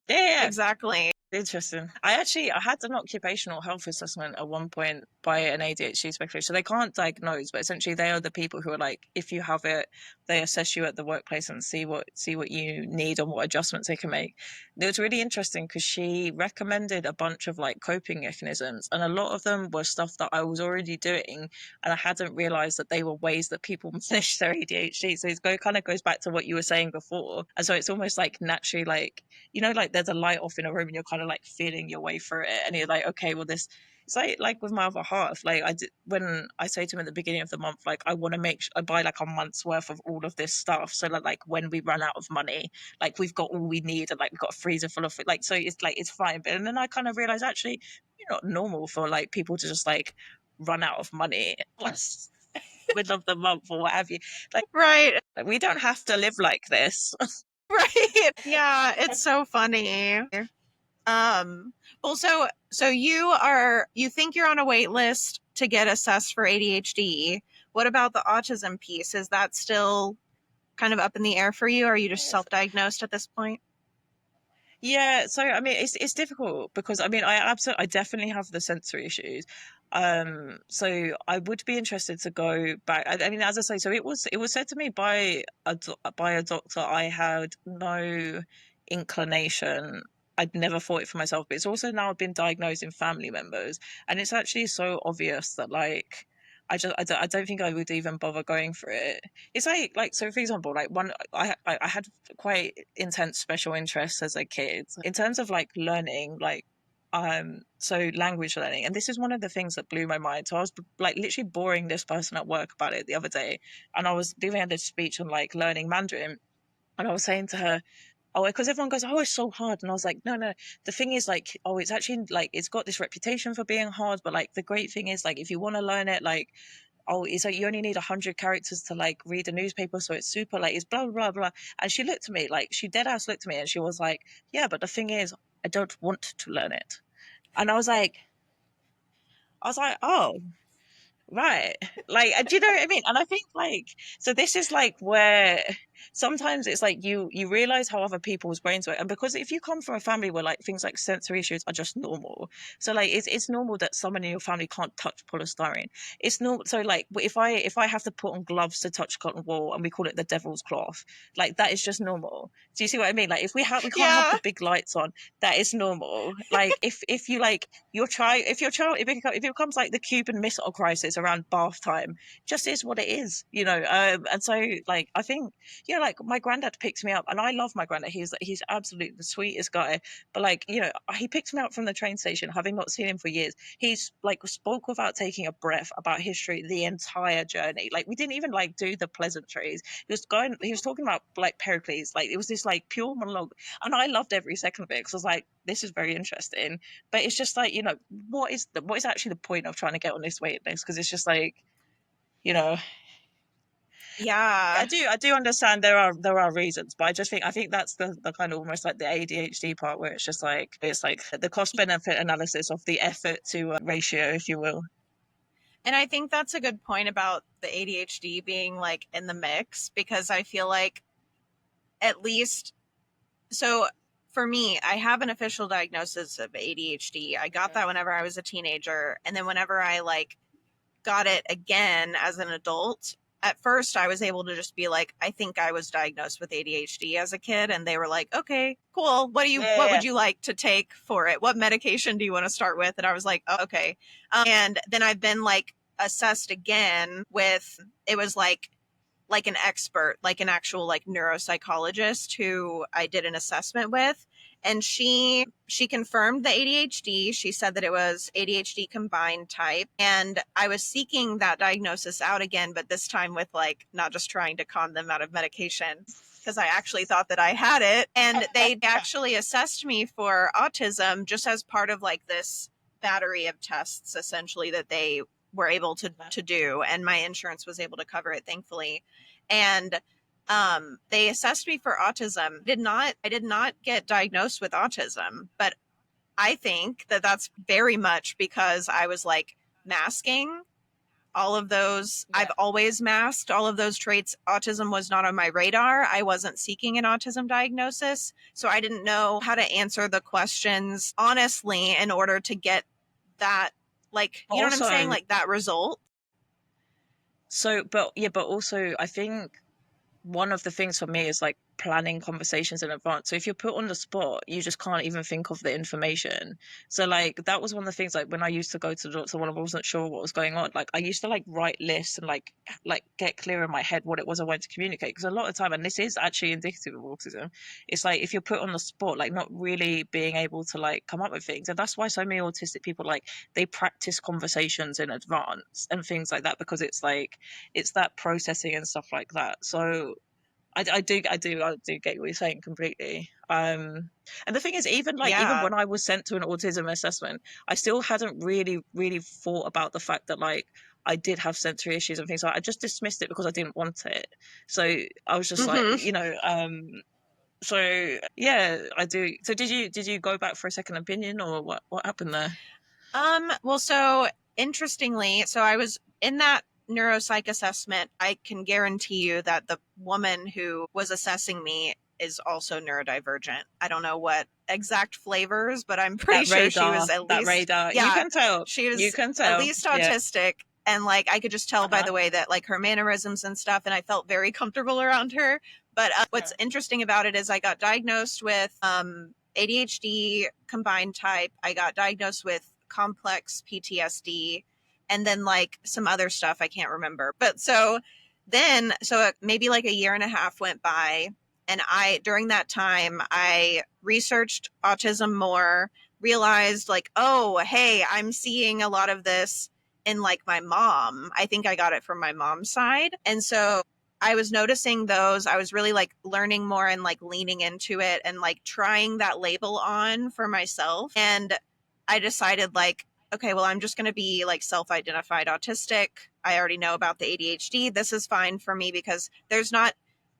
Yeah. exactly. Interesting. I had an occupational health assessment at one point by an ADHD specialist. So they can't diagnose, but essentially they are the people who are like, if you have it, they assess you at the workplace and see what you need and what adjustments they can make. It was really interesting because she recommended a bunch of like coping mechanisms, and a lot of them were stuff that I was already doing, and I hadn't realized that they were ways that people manage their ADHD. So kind of goes back to what you were saying before, and so it's almost like naturally like like there's a light off in a room and you're kind of like feeling your way through it and you're like, okay, well this it's like with my other half, like when I say to him at the beginning of the month, like I want to I buy like a month's worth of all of this stuff so that like when we run out of money, like we've got all we need and like we've got a freezer full of it, like so it's like it's fine. But and then I kind of realized actually you're not normal for like people to just like run out of money middle of the month or what have you. Like, Right. like we don't have to live like this. Right. Yeah, it's so funny. Well, so you think you're on a wait list to get assessed for ADHD. What about the autism piece? Is that still kind of up in the air for you? Or are you just self-diagnosed at this point? Yeah, so I mean it's difficult because I mean I definitely have the sensory issues. So I would be interested to go back. I mean as I say, so it was said to me by by a doctor I had no inclination. I'd never thought it for myself, but it's also now been diagnosed in family members, and it's actually so obvious that like I don't think I would even bother going for it. It's like so for example, like one I had quite intense special interests as a kid in terms of like learning so language learning, and this is one of the things that blew my mind. So I was like literally boring this person at work about it the other day, and I was doing this speech on like learning Mandarin, and I was saying to her, oh, because everyone goes, oh, it's so hard. And I was like, no, no. The thing is, like, oh, it's actually like it's got this reputation for being hard, but like the great thing is, like, if you want to learn it, like, oh, it's like you only need 100 characters to like read a newspaper, so it's super like it's blah blah blah. And she looked at me, like, she dead ass looked at me, and she was like, yeah, but the thing is, I don't want to learn it. And I was like, oh, right, like, do you know what I mean? And I think like, so this is like where sometimes it's like you realize how other people's brains work. And because if you come from a family where like things like sensory issues are just normal, so like it's normal that someone in your family can't touch polystyrene. It's normal. So like if I have to put on gloves to touch cotton wool, and we call it the devil's cloth, like that is just normal. Do you see what I mean? Like if we can't have Yeah. the big lights on, that is normal. Like if you like your child, if it becomes like the Cuban Missile Crisis around bath time, just is what it is, you know. And so like I think, you know, like my granddad picked me up, and I love my granddad. He's absolutely the sweetest guy. But like, you know, he picked me up from the train station, having not seen him for years. He's like spoke without taking a breath about history the entire journey. Like we didn't even like do the pleasantries. He was talking about like Pericles. Like it was this like pure monologue, and I loved every second of it, because I was like, this is very interesting. But it's just like, you know, what is actually the point of trying to get on this wait list? Because it's just like, you know, Yeah. I do understand there are reasons, but I think that's the kind of almost like the ADHD part, where it's like the cost benefit analysis of the effort to ratio, if you will. And I think that's a good point about the ADHD being like in the mix, because I feel like, at least, so for me, I have an official diagnosis of ADHD. I got that whenever I was a teenager. And then whenever I like got it again as an adult, at first I was able to just be like, I think I was diagnosed with ADHD as a kid. And they were like, okay, cool. What would you like to take for it? What medication do you want to start with? And I was like, oh, okay. And then I've been like assessed again with, it was like an expert, like an actual like neuropsychologist who I did an assessment with. And she confirmed the ADHD. She said that it was ADHD combined type. And I was seeking that diagnosis out again, but this time with like not just trying to con them out of medication, because I actually thought that I had it. And they actually assessed me for autism just as part of like this battery of tests essentially that they were able to do, and my insurance was able to cover it, thankfully. And they assessed me for autism. I did not get diagnosed with autism, but I think that that's very much because I was like masking all of those. I've always masked all of those traits. Autism was not on my radar. I wasn't seeking an autism diagnosis, so I didn't know how to answer the questions honestly in order to get that, like, you know what I'm saying, like that result. So, but yeah, but also I think one of the things for me is like planning conversations in advance. So if you're put on the spot, you just can't even think of the information. So like that was one of the things, like when I used to go to the doctor when I wasn't sure what was going on, like I used to like write lists and like get clear in my head what it was I wanted to communicate. Because a lot of the time, and this is actually indicative of autism, it's like if you're put on the spot, like not really being able to like come up with things. And that's why so many autistic people, like they practice conversations in advance and things like that, because it's like it's that processing and stuff like that. So I do get what you're saying completely. And the thing is, even Yeah. when I was sent to an autism assessment, I still hadn't really thought about the fact that like I did have sensory issues and things like that. I just dismissed it because I didn't want it. So I was just like, Mm-hmm. you know, so yeah, I do. So did you go back for a second opinion, or what happened there? Well, so interestingly, so I was in that neuropsych assessment. I can guarantee you that the woman who was assessing me is also neurodivergent. I don't know what exact flavors, but I'm pretty sure she was at That least, radar, you yeah, can tell, she you was can at tell, least yeah. autistic. And like, I could just tell by Uh-huh. the way that like her mannerisms and stuff, and I felt very comfortable around her. But what's interesting about it is I got diagnosed with ADHD combined type. I got diagnosed with complex PTSD, and then like some other stuff I can't remember. But so maybe like a year and a half went by, and during that time I researched autism more, realized like, oh, hey, I'm seeing a lot of this in like my mom. I think I got it from my mom's side. And so I was noticing those. I was really like learning more and like leaning into it and like trying that label on for myself. And I decided like, okay, well, I'm just going to be like self-identified autistic. I already know about the ADHD. This is fine for me because there's not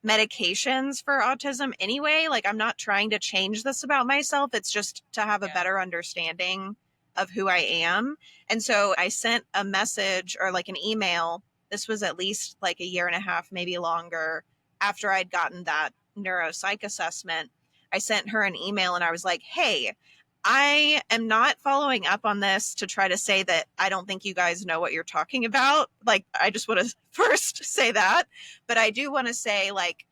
medications for autism anyway. Like, I'm not trying to change this about myself. It's just to have a better understanding of who I am. And so I sent a message or like an email. This was at least like a year and a half, maybe longer, after I'd gotten that neuropsych assessment, I sent her an email and I was like, hey, I am not following up on this to try to say that I don't think you guys know what you're talking about. Like, I just want to first say that. But I do want to say, like,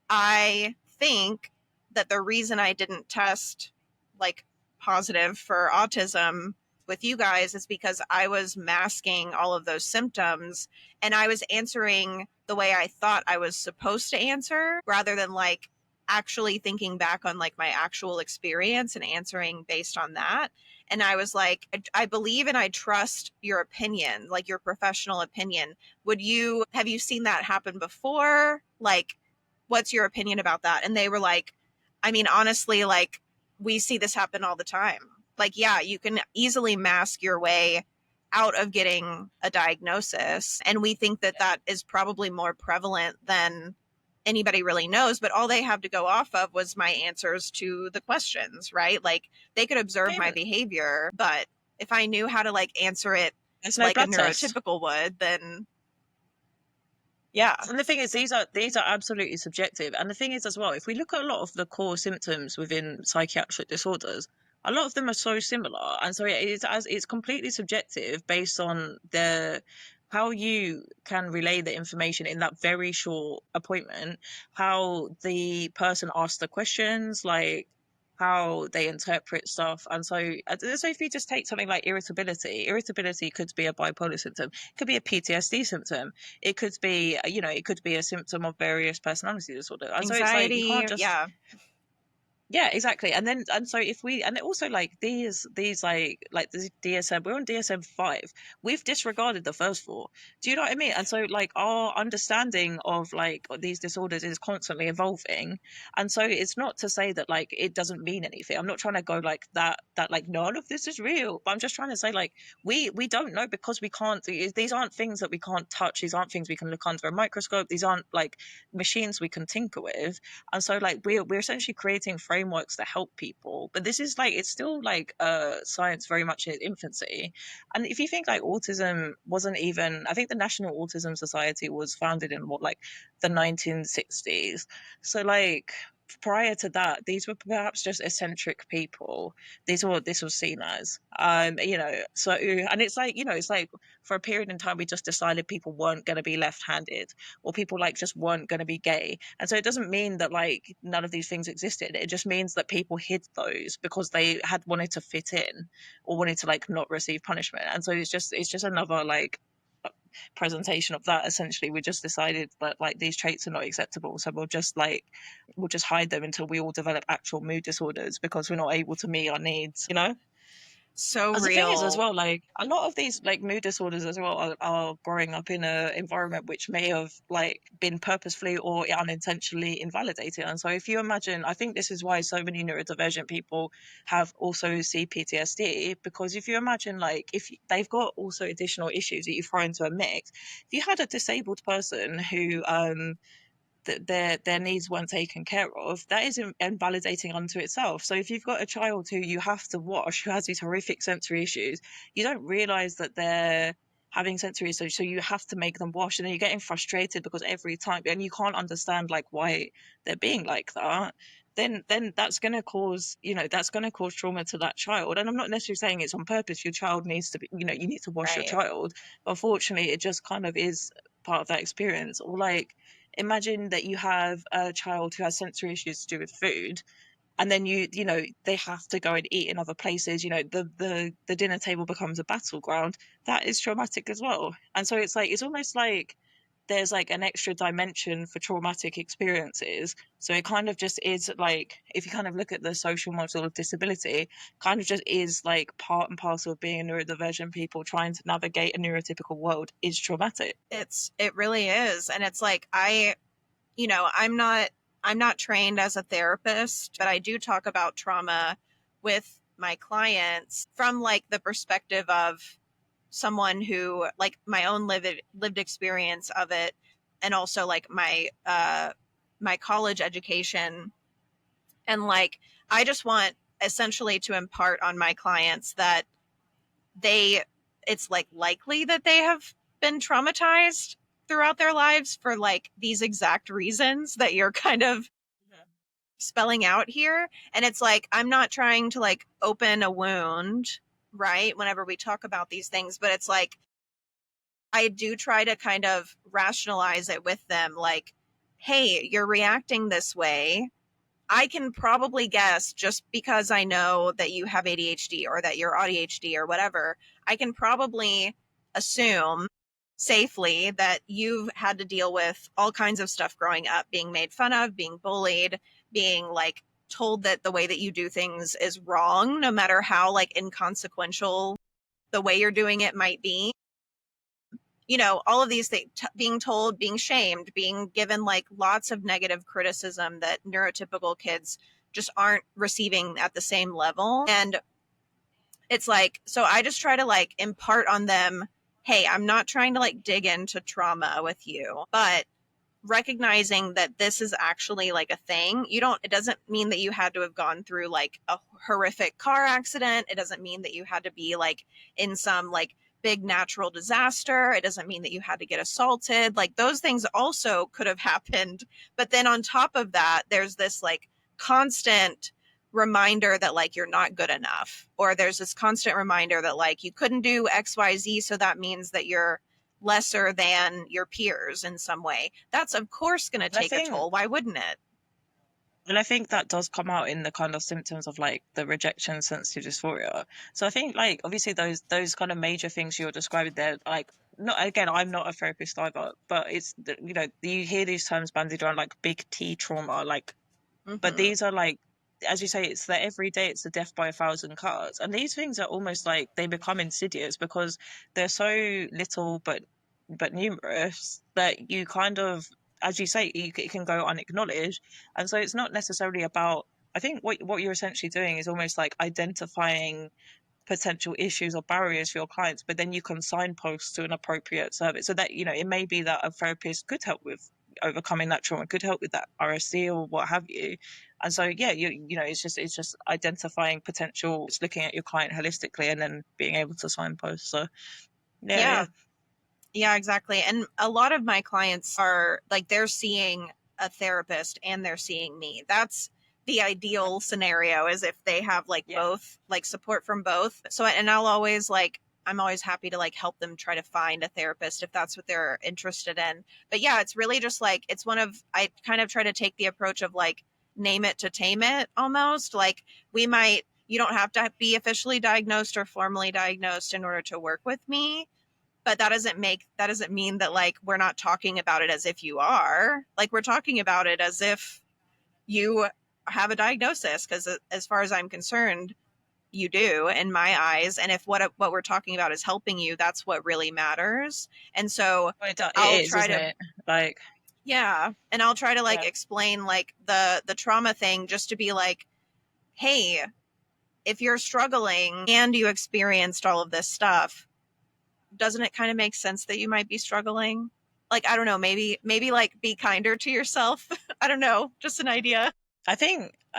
I think that the reason I didn't test like positive for autism with you guys is because I was masking all of those symptoms and I was answering the way I thought I was supposed to answer rather than like actually thinking back on like my actual experience and answering based on that. And I was like, I believe and I trust your opinion, like your professional opinion. Have you seen that happen before? Like, what's your opinion about that? And they were like, I mean, honestly, like, we see this happen all the time. Like, yeah, you can easily mask your way out of getting a diagnosis. And we think that that is probably more prevalent than anybody really knows. But all they have to go off of was my answers to the questions, right? Like, they could observe my behavior, but if I knew how to like answer it like a neurotypical would, then yeah. And the thing is, these are absolutely subjective. And the thing is as well, if we look at a lot of the core symptoms within psychiatric disorders, a lot of them are so similar. And so it's completely subjective based on how you can relay the information in that very short appointment, how the person asks the questions, like how they interpret stuff. And so if you just take something like irritability could be a bipolar symptom, it could be a PTSD symptom, it could be, it could be a symptom of various personality disorder. And anxiety, so it's like, you can't just, yeah, exactly. And so if we, and also like these like the DSM, we're on DSM-5, we've disregarded the first four. Do you know what I mean? And so like our understanding of like these disorders is constantly evolving. And so it's not to say that like it doesn't mean anything. I'm not trying to go like that like none of this is real, but I'm just trying to say like we don't know because we can't, these aren't things that we can't touch, these aren't things we can look under a microscope, these aren't like machines we can tinker with. And so like we're essentially creating frameworks that help people, but this is like, it's still like science very much in its infancy. And if you think like autism wasn't even, I think the National Autism Society was founded in like the 1960s, so like prior to that, these were perhaps just eccentric people. This was seen as so, and it's like, it's like for a period in time we just decided people weren't going to be left-handed, or people like just weren't going to be gay. And so it doesn't mean that like none of these things existed, it just means that people hid those because they had wanted to fit in or wanted to like not receive punishment. And so it's just another like presentation of that. Essentially, we just decided that like these traits are not acceptable, so we'll just hide them until we all develop actual mood disorders because we're not able to meet our needs, so as real. The thing is as well, like a lot of these like mood disorders as well are growing up in an environment which may have like been purposefully or unintentionally invalidated. And so if you imagine, I think this is why so many neurodivergent people have also CPTSD, because if you imagine like if they've got also additional issues that you throw into a mix, if you had a disabled person who their needs weren't taken care of, that is invalidating unto itself. So if you've got a child who you have to wash, who has these horrific sensory issues, you don't realize that they're having sensory issues, so you have to make them wash, and then you're getting frustrated because every time, and you can't understand like why they're being like that, then that's going to cause trauma to that child. And I'm not necessarily saying it's on purpose. Your child needs to be, you need to wash your child, but unfortunately it just kind of is part of that experience. Or like imagine that you have a child who has sensory issues to do with food, and then they have to go and eat in other places, the dinner table becomes a battleground. That is traumatic as well. And so it's like, it's almost like there's like an extra dimension for traumatic experiences. So it kind of just is like, if you kind of look at the social model of disability, kind of just is like part and parcel of being a neurodivergent people trying to navigate a neurotypical world is traumatic. It really is. And it's like, I'm not trained as a therapist, but I do talk about trauma with my clients from like the perspective of someone who like my own lived experience of it, and also like my college education. And like I just want essentially to impart on my clients that it's like likely that they have been traumatized throughout their lives for like these exact reasons that you're kind of spelling out here. And it's like, I'm not trying to like open a wound, right? Whenever we talk about these things, but it's like, I do try to kind of rationalize it with them like, hey, you're reacting this way. I can probably guess just because I know that you have ADHD or that you're AuDHD or whatever, I can probably assume safely that you've had to deal with all kinds of stuff growing up, being made fun of, being bullied, being like told that the way that you do things is wrong, no matter how like inconsequential the way you're doing it might be. You know, all of these things, being told, being shamed, being given like lots of negative criticism that neurotypical kids just aren't receiving at the same level. And it's like, so I just try to like impart on them, hey, I'm not trying to like dig into trauma with you, but recognizing that this is actually like a thing. It doesn't mean that you had to have gone through like a horrific car accident. It doesn't mean that you had to be like in some like big natural disaster. It doesn't mean that you had to get assaulted. Like those things also could have happened. But then on top of that, there's this like constant reminder that like you're not good enough, or there's this constant reminder that like you couldn't do XYZ, so that means that you're lesser than your peers in some way. That's of course going to take a toll. Why wouldn't it? And I think that does come out in the kind of symptoms of like the rejection sensitive dysphoria. So I think like obviously those kind of major things you're describing there, like not again, I'm not a therapist either, but it's you know, you hear these terms bandied around like big T trauma, like but these are like, as you say, it's that every day it's the death by 1,000 cuts, and these things are almost like they become insidious because they're so little but numerous that you kind of, as you say, it can go unacknowledged. And so it's not necessarily about, I think what you're essentially doing is almost like identifying potential issues or barriers for your clients, but then you can signpost to an appropriate service. So that, you know, it may be that a therapist could help with overcoming that trauma, could help with that RSD or what have you. And so yeah, you know, it's just identifying potential, it's looking at your client holistically and then being able to signpost. So yeah. Yeah, exactly. And a lot of my clients are like, they're seeing a therapist and they're seeing me. That's the ideal scenario, is if they have like both, like support from both. So, and I'm always happy to like help them try to find a therapist if that's what they're interested in. But yeah, it's really just like, I kind of try to take the approach of like, name it to tame it almost. Like you don't have to be officially diagnosed or formally diagnosed in order to work with me, but that doesn't mean that like we're not talking about it as if you are. Like we're talking about it as if you have a diagnosis, because as far as I'm concerned, you do in my eyes. And if what we're talking about is helping you, that's what really matters. And so It I'll is, try isn't to it? Like yeah, and I'll try to like explain like the trauma thing, just to be like, hey, if you're struggling and you experienced all of this stuff, doesn't it kind of make sense that you might be struggling? Like, I don't know, maybe like be kinder to yourself. I don't know, just an idea. I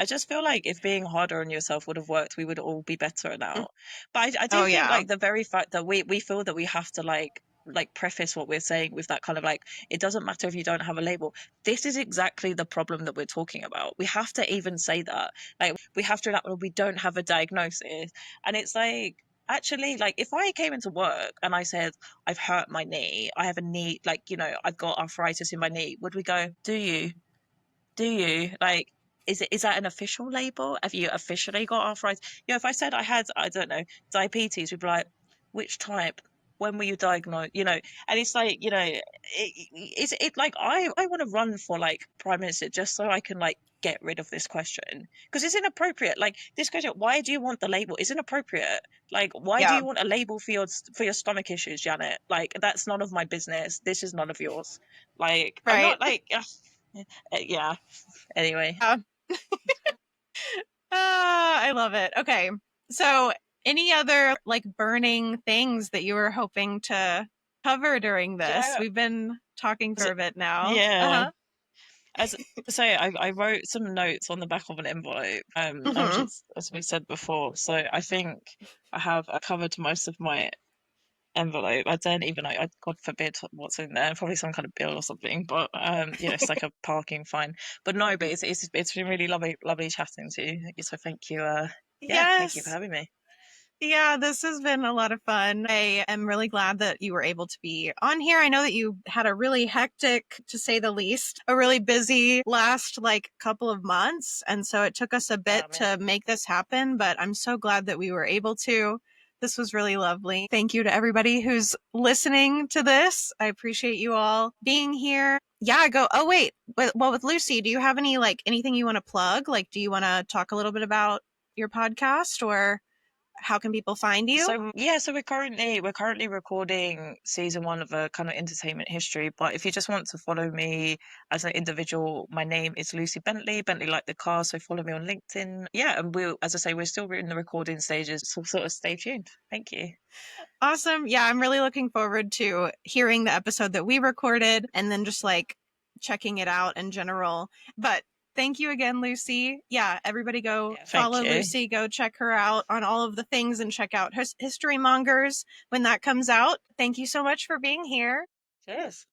just feel like if being harder on yourself would have worked, we would all be better now. But I do Oh think yeah. like the very fact that we feel that we have to like preface what we're saying with that kind of like, it doesn't matter if you don't have a label. This is exactly the problem that we're talking about. We have to even say that. Like we have to, like, well, we don't have a diagnosis. And it's like, actually, like if I came into work and I said I've hurt my knee, I have a knee, like, you know, I've got arthritis in my knee, would we go, do you like, is that an official label? Have you officially got arthritis? You know, if I said I had, I don't know, diabetes, we'd be like, which type? When were you diagnosed? You know, and it's like, you know, it like I want to run for like prime minister just so I can like get rid of this question, because it's inappropriate. Like this question, why do you want the label? Is inappropriate. Like, why do Yeah. you want a label for your stomach issues, Janet? Like, that's none of my business. This is none of yours. Like, I'm Right. not like, yeah. Anyway. Yeah. I love it. Okay. So, any other like burning things that you were hoping to cover during Do you this? know, We've been talking for a bit now. yeah. Uh-huh. As I say, I wrote some notes on the back of an envelope, Mm-hmm. as we said before. So I think I have covered most of my envelope. I don't even know, God forbid what's in there, probably some kind of bill or something, but it's like a parking fine. But no, but it's been really lovely chatting to you. So thank you. Thank you for Yes. having me. Yeah, this has been a lot of fun. I am really glad that you were able to be on here. I know that you had a really hectic, to say the least, a really busy last couple of months. And so it took us a bit to make this happen, but I'm so glad that we were able to. This was really lovely. Thank you to everybody who's listening to this. I appreciate you all being here. Yeah, oh wait. Well, with Lucy, do you have anything you want to plug? Do you want to talk a little bit about your podcast, or how can people find you? So we're currently recording season 1 of a kind of entertainment history. But if you just want to follow me as an individual, my name is Lucy Bentley like the car. So follow me on LinkedIn. Yeah, and as I say, we're still in the recording stages, so sort of stay tuned. Thank you. Awesome. Yeah, I'm really looking forward to hearing the episode that we recorded and then just checking it out in general. But thank you again, Lucy. Yeah, everybody go follow Lucy, go check her out on all of the things, and check out History Mongers when that comes out. Thank you so much for being here. Cheers.